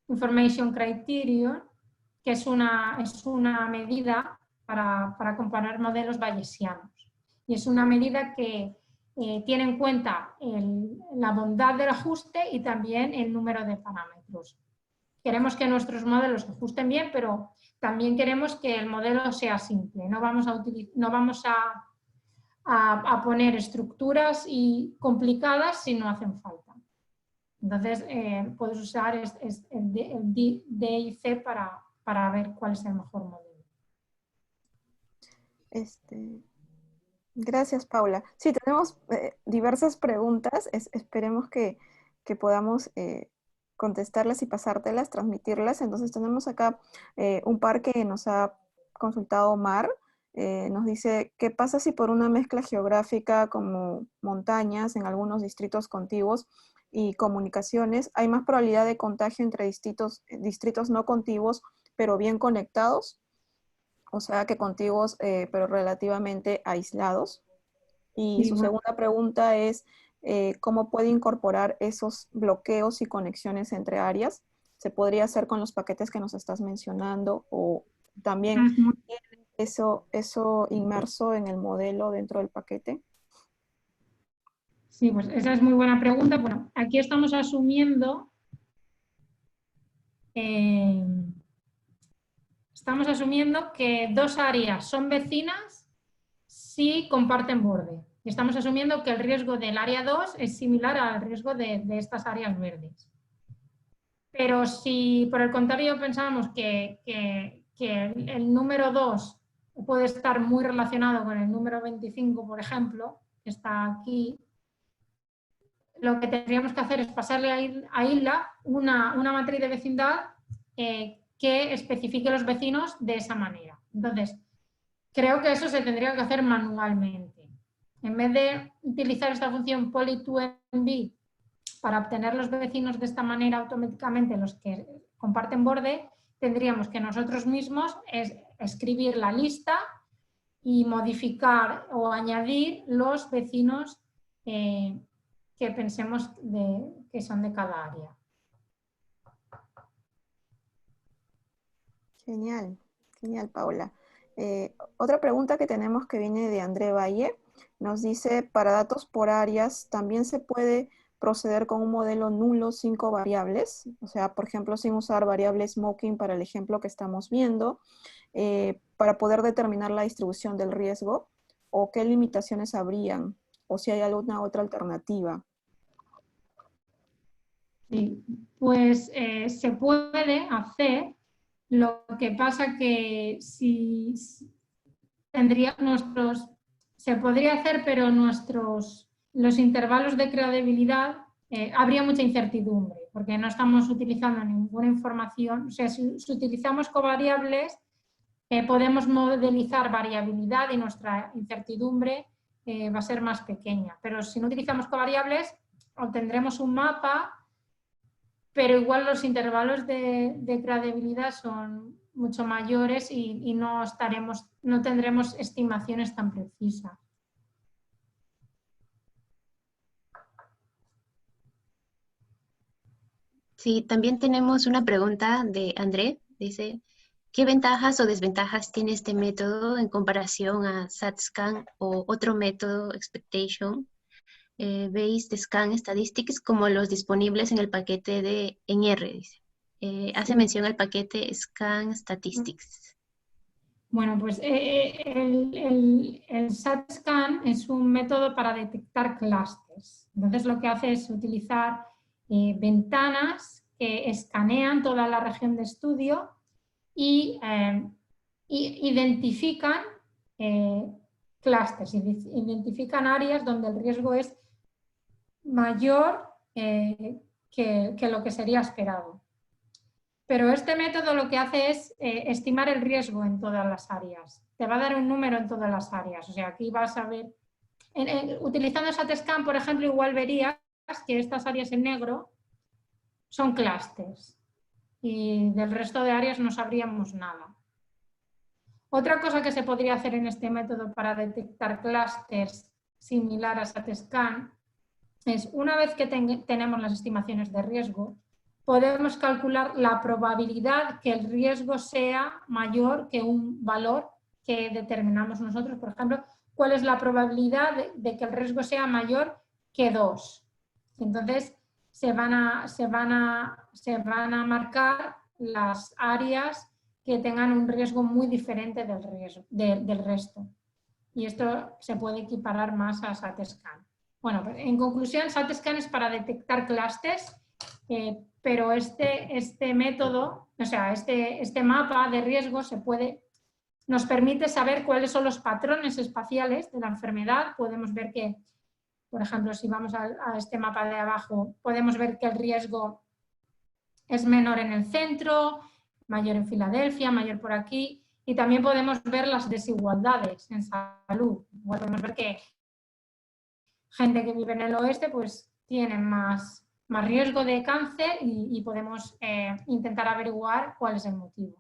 Information Criterion, que es una medida para comparar modelos bayesianos. Y es una medida que tiene en cuenta la bondad del ajuste y también el número de parámetros. Queremos que nuestros modelos se ajusten bien, pero también queremos que el modelo sea simple. No vamos a poner estructuras complicadas si no hacen falta. Entonces, puedes usar el DIC para ver cuál es el mejor modelo. Gracias, Paula. Sí, tenemos diversas preguntas. Esperemos que podamos contestarlas y pasártelas, transmitirlas. Entonces, tenemos acá un par que nos ha consultado Omar. Nos dice, ¿qué pasa si por una mezcla geográfica como montañas en algunos distritos contiguos y comunicaciones hay más probabilidad de contagio entre distritos no contiguos, pero bien conectados? O sea, que contiguos, pero relativamente aislados. Y su segunda pregunta es, ¿cómo puede incorporar esos bloqueos y conexiones entre áreas? ¿Se podría hacer con los paquetes que nos estás mencionando? ¿O también tiene eso inmerso en el modelo dentro del paquete? Sí, pues esa es muy buena pregunta. Bueno, aquí estamos asumiendo que dos áreas son vecinas si comparten borde. Y estamos asumiendo que el riesgo del área 2 es similar al riesgo de estas áreas verdes. Pero si por el contrario pensamos que el número 2 puede estar muy relacionado con el número 25, por ejemplo, que está aquí, lo que tendríamos que hacer es pasarle a ISLA una matriz de vecindad que especifique los vecinos de esa manera. Entonces, creo que eso se tendría que hacer manualmente. En vez de utilizar esta función poly2mb para obtener los vecinos de esta manera automáticamente, los que comparten borde, tendríamos que nosotros mismos escribir la lista y modificar o añadir los vecinos que pensemos que son de cada área. Genial, genial, Paula. Otra pregunta que tenemos que viene de André Valle. Nos dice, para datos por áreas, ¿también se puede proceder con un modelo nulo 5 variables? O sea, por ejemplo, sin usar variable smoking para el ejemplo que estamos viendo, para poder determinar la distribución del riesgo, o qué limitaciones habrían, o si hay alguna otra alternativa. Sí, pues se puede hacer, lo que pasa que se podría hacer, pero nuestros los intervalos de credibilidad habría mucha incertidumbre, porque no estamos utilizando ninguna información. O sea, si utilizamos covariables, podemos modelizar variabilidad y nuestra incertidumbre va a ser más pequeña. Pero si no utilizamos covariables, obtendremos un mapa, pero igual los intervalos de credibilidad son mucho mayores y no tendremos estimaciones tan precisas. Sí, también tenemos una pregunta de André. Dice, ¿qué ventajas o desventajas tiene este método en comparación a StatScan o otro método, Expectation Based Scan Statistics, como los disponibles en el paquete en R? Dice. Hace mención al paquete Scan Statistics. Bueno, pues el StatScan es un método para detectar clústeres. Entonces lo que hace es utilizar ventanas que escanean toda la región de estudio y identifican clústeres, identifican áreas donde el riesgo es mayor que lo que sería esperado. Pero este método lo que hace es estimar el riesgo en todas las áreas. Te va a dar un número en todas las áreas. O sea, aquí vas a ver... utilizando StatScan, por ejemplo, igual verías que estas áreas en negro son clústeres y del resto de áreas no sabríamos nada. Otra cosa que se podría hacer en este método para detectar clústeres similar a StatScan es, una vez que tenemos las estimaciones de riesgo, podemos calcular la probabilidad que el riesgo sea mayor que un valor que determinamos nosotros. Por ejemplo, ¿cuál es la probabilidad de que el riesgo sea mayor que 2? Entonces, se van a marcar las áreas que tengan un riesgo muy diferente del resto. Y esto se puede equiparar más a StatScan. Bueno, en conclusión, StatScan es para detectar clústeres, pero este método, o sea, este mapa de riesgo nos permite saber cuáles son los patrones espaciales de la enfermedad. Podemos ver que, por ejemplo, si vamos a este mapa de abajo, podemos ver que el riesgo es menor en el centro, mayor en Filadelfia, mayor por aquí, y también podemos ver las desigualdades en salud. Igual podemos ver que gente que vive en el oeste pues tiene más riesgo de cáncer y podemos intentar averiguar cuál es el motivo.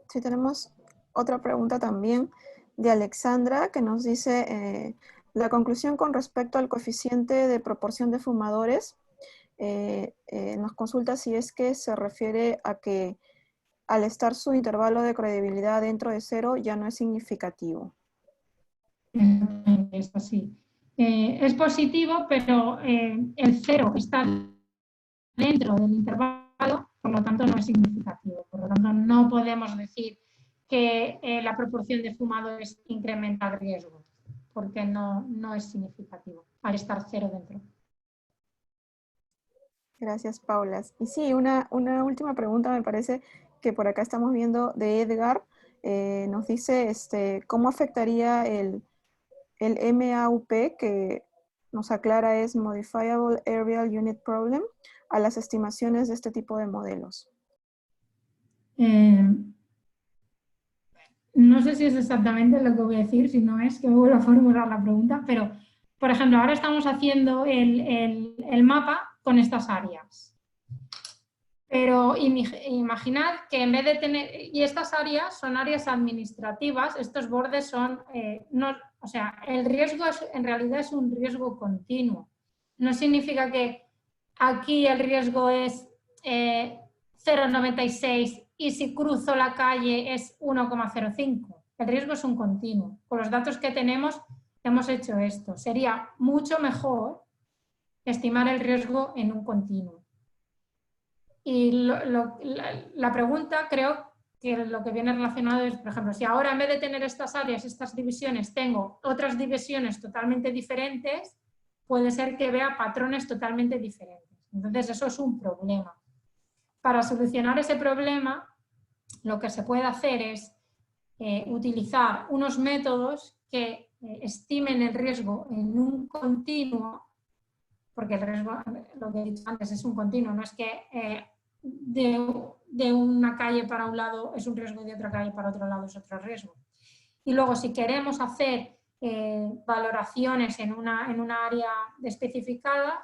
Sí, tenemos otra pregunta también de Alexandra que nos dice la conclusión con respecto al coeficiente de proporción de fumadores. Nos consulta si es que se refiere a que al estar su intervalo de credibilidad dentro de 0 ya no es significativo. Es así. Es positivo, pero el 0 está dentro del intervalo, por lo tanto no es significativo. Por lo tanto, no podemos decir que la proporción de fumadores incrementa el riesgo, porque no es significativo al estar 0 dentro. Gracias, Paula. Y sí, una última pregunta me parece que por acá estamos viendo de Edgar. Nos dice cómo afectaría el MAUP, que nos aclara es Modifiable Areal Unit Problem, a las estimaciones de este tipo de modelos. No sé si es exactamente lo que voy a decir, si no es que me vuelvo a formular la pregunta, pero, por ejemplo, ahora estamos haciendo el mapa con estas áreas. Pero imaginad que en vez de tener... Y estas áreas son áreas administrativas, estos bordes son... o sea, el riesgo en realidad es un riesgo continuo. No significa que aquí el riesgo es 0,96 y si cruzo la calle es 1,05. El riesgo es un continuo. Con los datos que tenemos hemos hecho esto. Sería mucho mejor estimar el riesgo en un continuo. Y la pregunta creo que lo que viene relacionado es, por ejemplo, si ahora en vez de tener estas áreas, estas divisiones, tengo otras divisiones totalmente diferentes, puede ser que vea patrones totalmente diferentes. Entonces eso es un problema. Para solucionar ese problema, lo que se puede hacer es utilizar unos métodos que estimen el riesgo en un continuo, porque el riesgo, lo que he dicho antes, es un continuo, no es que de una calle para un lado es un riesgo y de otra calle para otro lado es otro riesgo. Y luego, si queremos hacer valoraciones en una área especificada,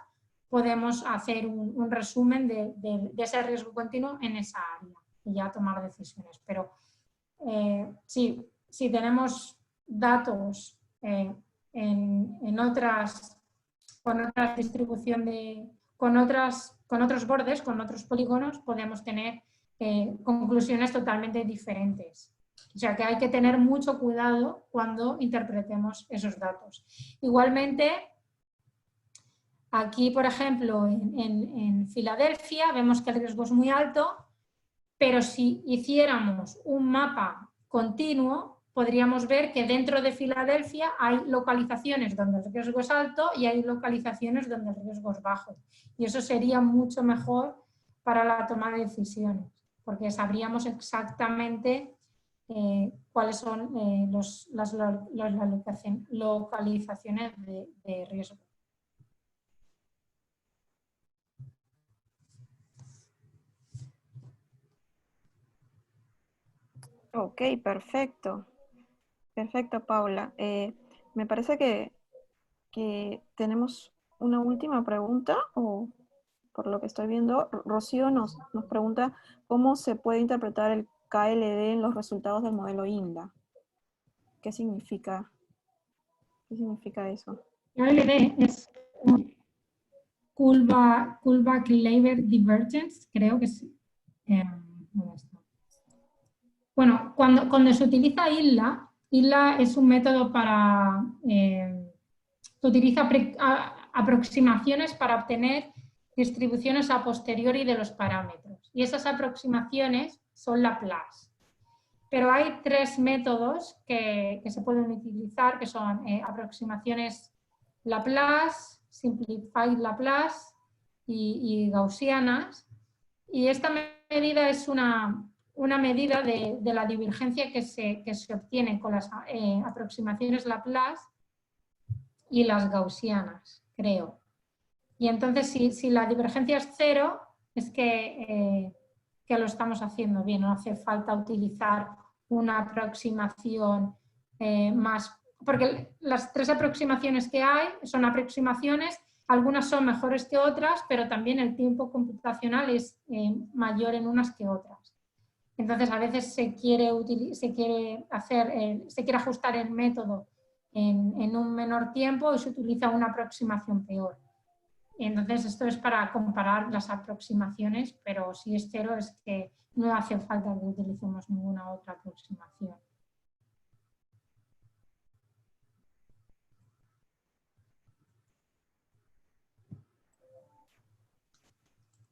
podemos hacer un resumen de ese riesgo continuo en esa área y ya tomar decisiones. Pero si tenemos datos con otras distribución con otros bordes, con otros polígonos, podemos tener conclusiones totalmente diferentes. O sea que hay que tener mucho cuidado cuando interpretemos esos datos. Igualmente, aquí, por ejemplo, en Filadelfia, vemos que el riesgo es muy alto, pero si hiciéramos un mapa continuo, podríamos ver que dentro de Filadelfia hay localizaciones donde el riesgo es alto y hay localizaciones donde el riesgo es bajo. Y eso sería mucho mejor para la toma de decisiones, porque sabríamos exactamente cuáles son las localizaciones de riesgo. Ok, perfecto. Perfecto, Paula. Me parece que tenemos una última pregunta, o por lo que estoy viendo, Rocío nos pregunta cómo se puede interpretar el KLD en los resultados del modelo INDA. ¿Qué significa eso? KLD es Kullback-Leibler Divergence, creo que es. Bueno, cuando se utiliza ILLA es un método para... se utiliza aproximaciones para obtener distribuciones a posteriori de los parámetros. Y esas aproximaciones son Laplace. Pero hay tres métodos que se pueden utilizar, que son aproximaciones Laplace, Simplified Laplace y gaussianas. Y esta medida es una medida de la divergencia que se obtiene con las aproximaciones Laplace y las gaussianas, creo. Y entonces, si la divergencia es cero, es que lo estamos haciendo bien, no hace falta utilizar una aproximación más, porque las tres aproximaciones que hay son aproximaciones, algunas son mejores que otras, pero también el tiempo computacional es mayor en unas que otras. Entonces, a veces se quiere ajustar el método en un menor tiempo y se utiliza una aproximación peor. Y entonces, esto es para comparar las aproximaciones, pero si es cero es que no hace falta que utilicemos ninguna otra aproximación.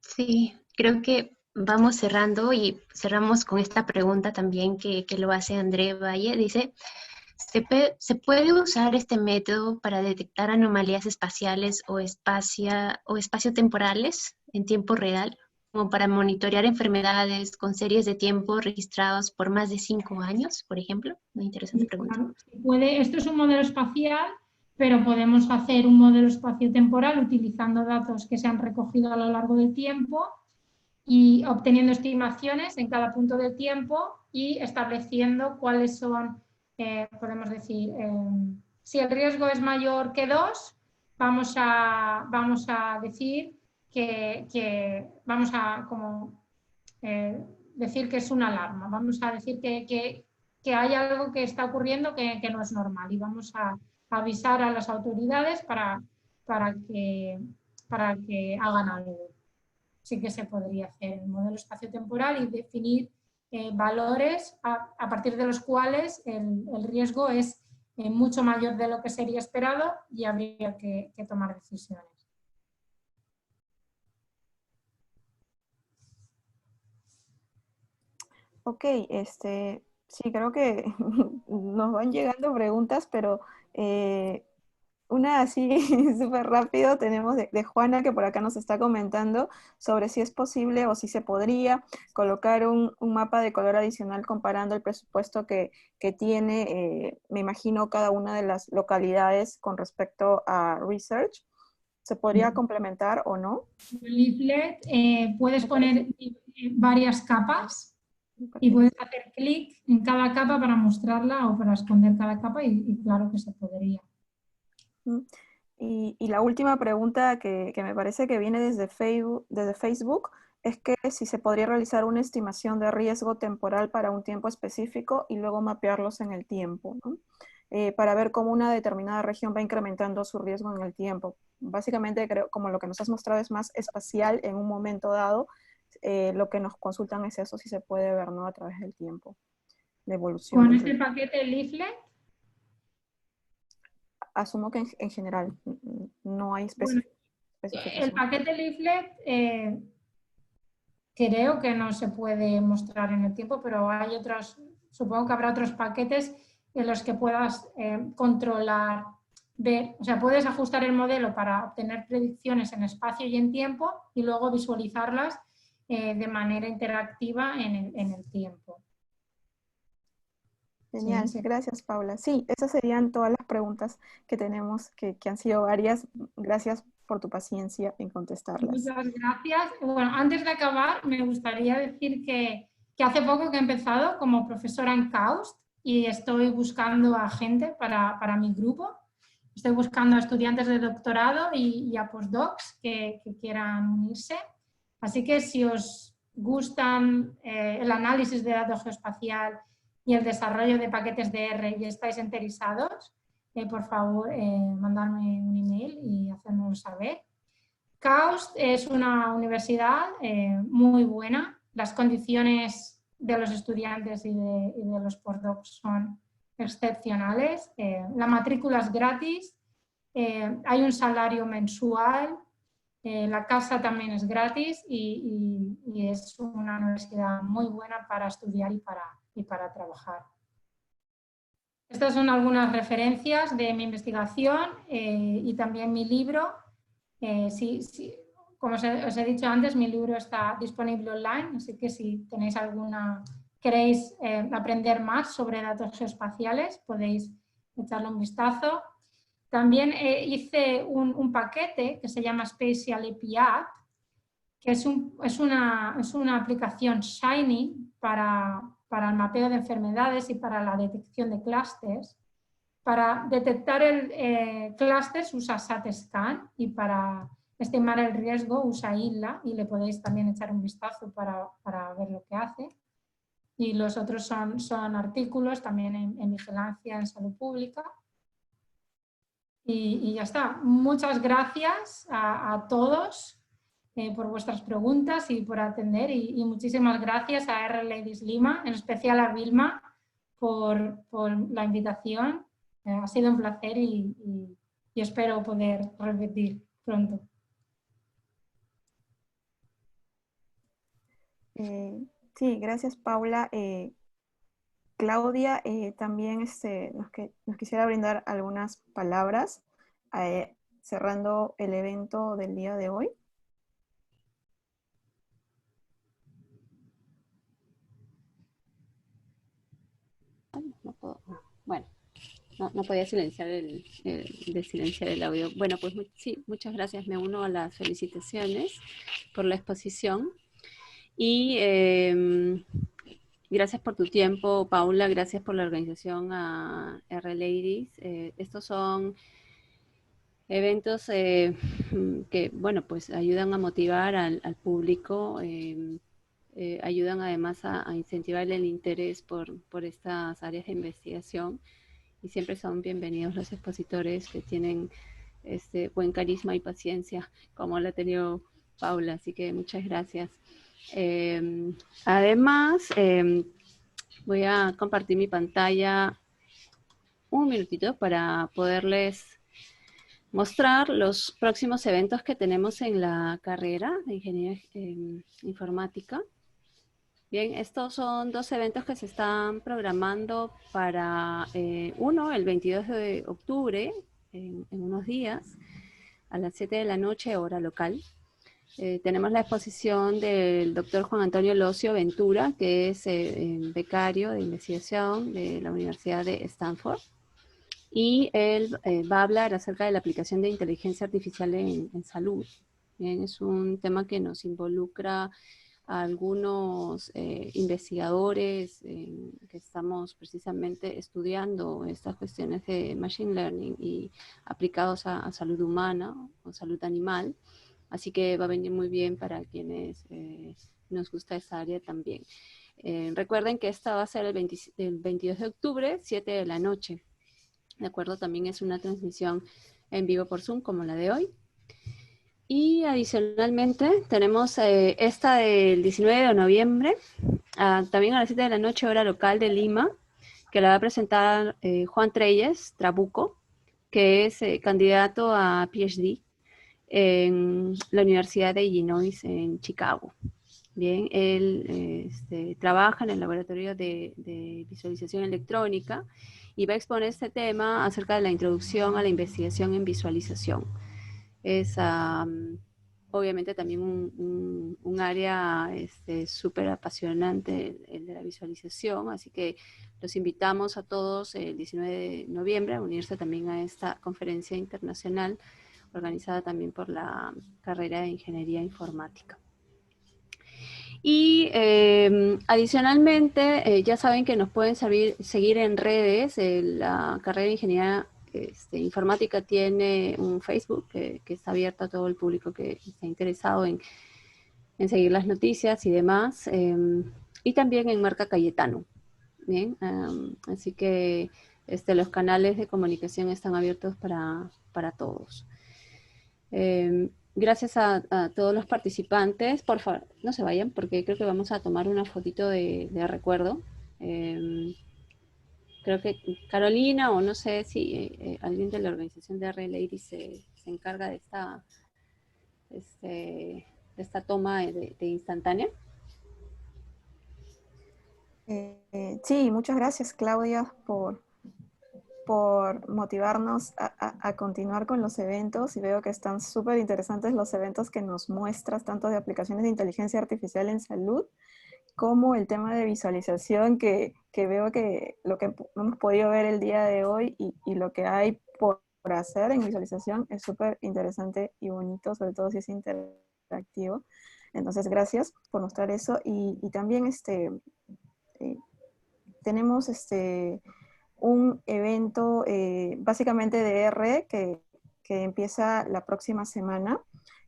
Sí, creo que vamos cerrando y cerramos con esta pregunta también que lo hace André Valle. Dice, ¿se puede usar este método para detectar anomalías espaciales o espaciotemporales en tiempo real, como para monitorear enfermedades con series de tiempo registrados por más de 5 años, por ejemplo? Una interesante pregunta. Claro, esto es un modelo espacial, pero podemos hacer un modelo espaciotemporal utilizando datos que se han recogido a lo largo del tiempo y obteniendo estimaciones en cada punto del tiempo y estableciendo cuáles son, podemos decir, si el riesgo es mayor que 2, vamos a decir que vamos a como, decir que es una alarma, vamos a decir que hay algo que está ocurriendo que no es normal y vamos a avisar a las autoridades para que hagan algo. Sí que se podría hacer el modelo espaciotemporal y definir valores a partir de los cuales el riesgo es mucho mayor de lo que sería esperado y habría que tomar decisiones. Ok, sí, creo que nos van llegando preguntas, pero Una así súper rápido tenemos de Juana, que por acá nos está comentando sobre si es posible o si se podría colocar un mapa de color adicional comparando el presupuesto que tiene, me imagino, cada una de las localidades con respecto a research. ¿Se podría complementar o no? El leaflet puedes Me parece. poner varias capas y puedes hacer clic en cada capa para mostrarla o para esconder cada capa y claro que se podría. Y la última pregunta que me parece que viene desde Facebook es que si se podría realizar una estimación de riesgo temporal para un tiempo específico y luego mapearlos en el tiempo, ¿no? Para ver cómo una determinada región va incrementando su riesgo en el tiempo. Básicamente, creo, como lo que nos has mostrado es más espacial en un momento dado, lo que nos consultan es eso, si se puede ver, ¿no? A través del tiempo, la evolución Con del este riesgo. paquete leaflet, Asumo que en general no hay bueno, el especificación. paquete leaflet creo que no se puede mostrar en el tiempo, pero hay otros, supongo que habrá otros paquetes en los que puedas controlar, ver, o sea, puedes ajustar el modelo para obtener predicciones en espacio y en tiempo y luego visualizarlas de manera interactiva en el tiempo. Genial, Sí. gracias Paula. Sí, esas serían todas las preguntas que tenemos, que han sido varias. Gracias por tu paciencia en contestarlas. Muchas gracias. Bueno, antes de acabar, me gustaría decir que hace poco que he empezado como profesora en KAUST y estoy buscando a gente para mi grupo. Estoy buscando a estudiantes de doctorado y a postdocs que quieran unirse. Así que si os gustan el análisis de datos geoespacial y el desarrollo de paquetes de R y estáis interesados, por favor, mandarme un email y hacérnoslo saber. KAUST es una universidad muy buena. Las condiciones de los estudiantes y de los postdocs son excepcionales. La matrícula es gratis, hay un salario mensual, la casa también es gratis y es una universidad muy buena para estudiar y para trabajar. Estas son algunas referencias de mi investigación y también mi libro. Sí, como os he dicho antes, mi libro está disponible online, así que si tenéis queréis aprender más sobre datos geoespaciales, podéis echarle un vistazo. También hice un paquete que se llama Spatial API App, que es una aplicación Shiny para el mapeo de enfermedades y para la detección de clústeres. Para detectar clústeres usa SAT-SCAN y para estimar el riesgo usa ILA y le podéis también echar un vistazo para ver lo que hace. Y los otros son artículos también en vigilancia en salud pública. Y ya está. Muchas gracias a todos por vuestras preguntas y por atender. Y muchísimas gracias a R-Ladies Lima, en especial a Vilma, por la invitación. Ha sido un placer y espero poder repetir pronto. Sí, gracias Paula. Claudia también nos quisiera brindar algunas palabras cerrando el evento del día de hoy. No puedo, bueno, no podía silenciar desilenciar el audio. Bueno, pues sí, muchas gracias. Me uno a las felicitaciones por la exposición y gracias por tu tiempo, Paula. Gracias por la organización a R-Ladies. Estos son eventos que, bueno, pues ayudan a motivar al público, ayudan además a incentivar el interés por estas áreas de investigación y siempre son bienvenidos los expositores que tienen buen carisma y paciencia como la ha tenido Paula, así que muchas gracias. Además, voy a compartir mi pantalla un minutito para poderles mostrar los próximos eventos que tenemos en la carrera de Ingeniería Informática. Bien, estos son dos eventos que se están programando para uno, el 22 de octubre, en unos días, a las 7 de la noche, hora local. Tenemos la exposición del doctor Juan Antonio Locio Ventura, que es becario de investigación de la Universidad de Stanford. Y él va a hablar acerca de la aplicación de inteligencia artificial en salud. Bien, es un tema que nos involucra a algunos investigadores que estamos precisamente estudiando estas cuestiones de machine learning y aplicados a salud humana o salud animal. Así que va a venir muy bien para quienes nos gusta esa área también. Recuerden que esta va a ser el 22 de octubre, 7 de la noche. ¿De acuerdo? También es una transmisión en vivo por Zoom, como la de hoy. Y adicionalmente tenemos esta del 19 de noviembre, también a las 7 de la noche, hora local de Lima, que la va a presentar Juan Treyes Trabuco, que es candidato a PhD en la Universidad de Illinois en Chicago. Bien, él trabaja en el laboratorio de visualización electrónica y va a exponer este tema acerca de la introducción a la investigación en visualización. Es obviamente también un área súper apasionante, el de la visualización, así que los invitamos a todos el 19 de noviembre a unirse también a esta conferencia internacional organizada también por la carrera de Ingeniería Informática. Y adicionalmente, ya saben que nos pueden seguir en redes. La carrera de Ingeniería Informática tiene un Facebook que está abierto a todo el público que esté interesado en seguir las noticias y demás. Y también en Marca Cayetano. Bien, así que los canales de comunicación están abiertos para todos. Gracias a todos los participantes. Por favor, no se vayan porque creo que vamos a tomar una fotito de recuerdo. Creo que Carolina o no sé si alguien de la organización de R-Ladies se encarga de esta toma de instantánea. Sí, muchas gracias, Claudia, por motivarnos a continuar con los eventos, y veo que están súper interesantes los eventos que nos muestras, tanto de aplicaciones de inteligencia artificial en salud, como el tema de visualización, que veo que lo que hemos podido ver el día de hoy y lo que hay por hacer en visualización es súper interesante y bonito, sobre todo si es interactivo. Entonces, gracias por mostrar eso. Y también tenemos un evento básicamente de R que empieza la próxima semana.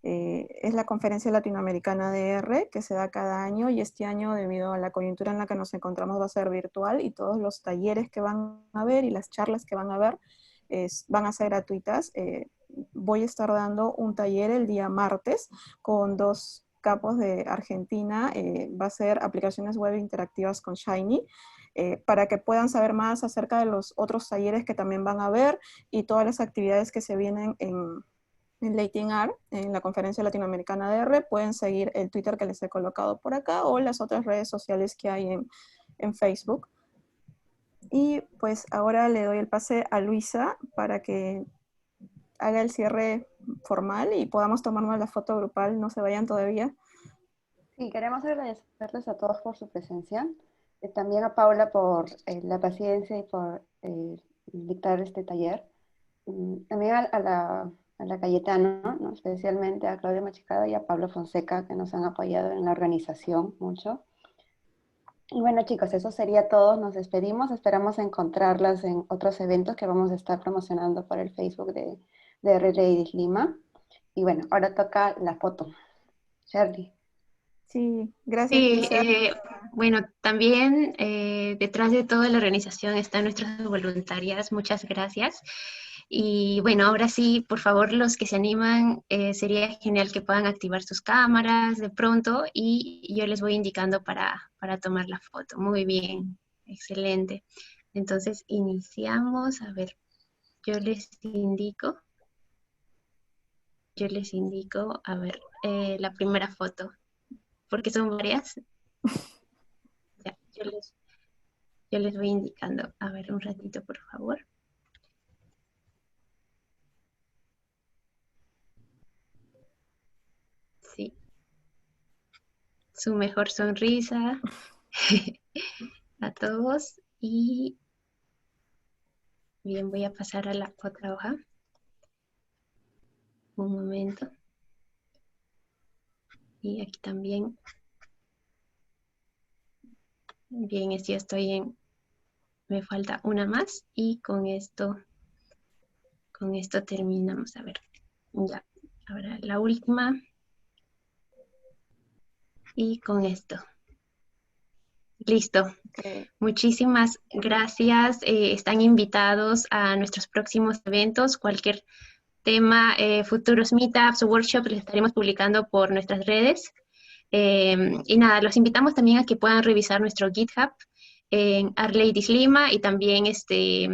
Es la Conferencia Latinoamericana de R, que se da cada año, y este año, debido a la coyuntura en la que nos encontramos, va a ser virtual, y todos los talleres que van a haber y las charlas que van a haber van a ser gratuitas. Voy a estar dando un taller el día martes con dos capos de Argentina. Va a ser aplicaciones web interactivas con Shiny, para que puedan saber más acerca de los otros talleres que también van a haber y todas las actividades que se vienen en LatinR, en la Conferencia Latinoamericana de R. Pueden seguir el Twitter que les he colocado por acá o las otras redes sociales que hay en Facebook. Y pues ahora le doy el pase a Luisa para que haga el cierre formal y podamos tomarnos la foto grupal. No se vayan todavía. Sí, queremos agradecerles a todos por su presencia. También a Paula por la paciencia y por dictar este taller. También a la Cayetano, ¿no? Especialmente a Claudia Machicado y a Pablo Fonseca, que nos han apoyado en la organización mucho. Y bueno, chicos, eso sería todo. Nos despedimos. Esperamos encontrarlas en otros eventos que vamos a estar promocionando por el Facebook de R-Ladies Lima. Y bueno, ahora toca la foto. Shirley. Sí, gracias, Sí, Luisa. bueno, también detrás de toda la organización están nuestras voluntarias, muchas gracias. Y bueno, ahora sí, por favor, los que se animan, sería genial que puedan activar sus cámaras de pronto y yo les voy indicando para tomar la foto. Muy bien, excelente. Entonces, iniciamos. A ver, yo les indico, a ver, la primera foto, porque son varias. Ya, yo les voy indicando. A ver, un ratito, por favor. su mejor sonrisa a todos. Y bien, voy a pasar a la otra hoja. Un momento. Y aquí también. Bien, ya estoy en... Me falta una más y con esto terminamos. A ver, ya. Ahora la última. Y con esto. Listo. Ok. Muchísimas gracias. Están invitados a nuestros próximos eventos. Cualquier tema, futuros meetups o workshops, los estaremos publicando por nuestras redes. Y nada, los invitamos también a que puedan revisar nuestro GitHub en Artladies Lima y también, si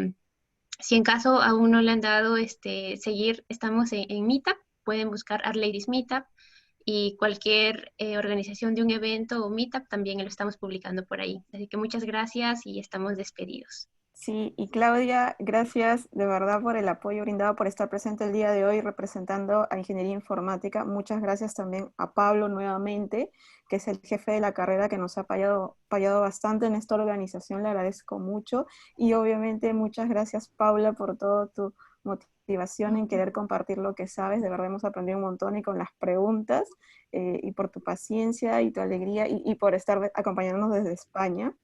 en caso aún no le han dado seguir, estamos en Meetup, pueden buscar Artladies Meetup y cualquier organización de un evento o Meetup también lo estamos publicando por ahí. Así que muchas gracias y estamos despedidos. Sí, y Claudia, gracias de verdad por el apoyo brindado, por estar presente el día de hoy representando a Ingeniería Informática. Muchas gracias también a Pablo nuevamente, que es el jefe de la carrera que nos ha apoyado bastante en esta organización, le agradezco mucho. Y obviamente muchas gracias, Paula, por toda tu motivación en querer compartir lo que sabes. De verdad hemos aprendido un montón y con las preguntas, y por tu paciencia y tu alegría y por estar acompañándonos desde España.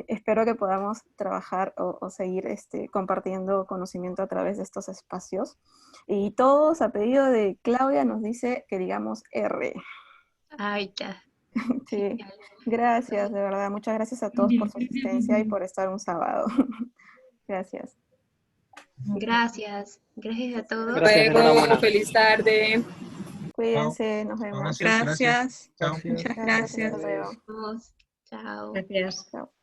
Espero que podamos trabajar o seguir compartiendo conocimiento a través de estos espacios. Y todos, a pedido de Claudia, nos dice que digamos R. Ay, ya. Sí, gracias, de verdad. Muchas gracias a todos por su asistencia y por estar un sábado. Gracias. Gracias. Gracias a todos. Gracias, Luego, enhorabuena. feliz tarde. Cuídense, nos vemos. Gracias. Gracias. Muchas Gracias, hasta gracias. luego. Chao. Gracias. Chao.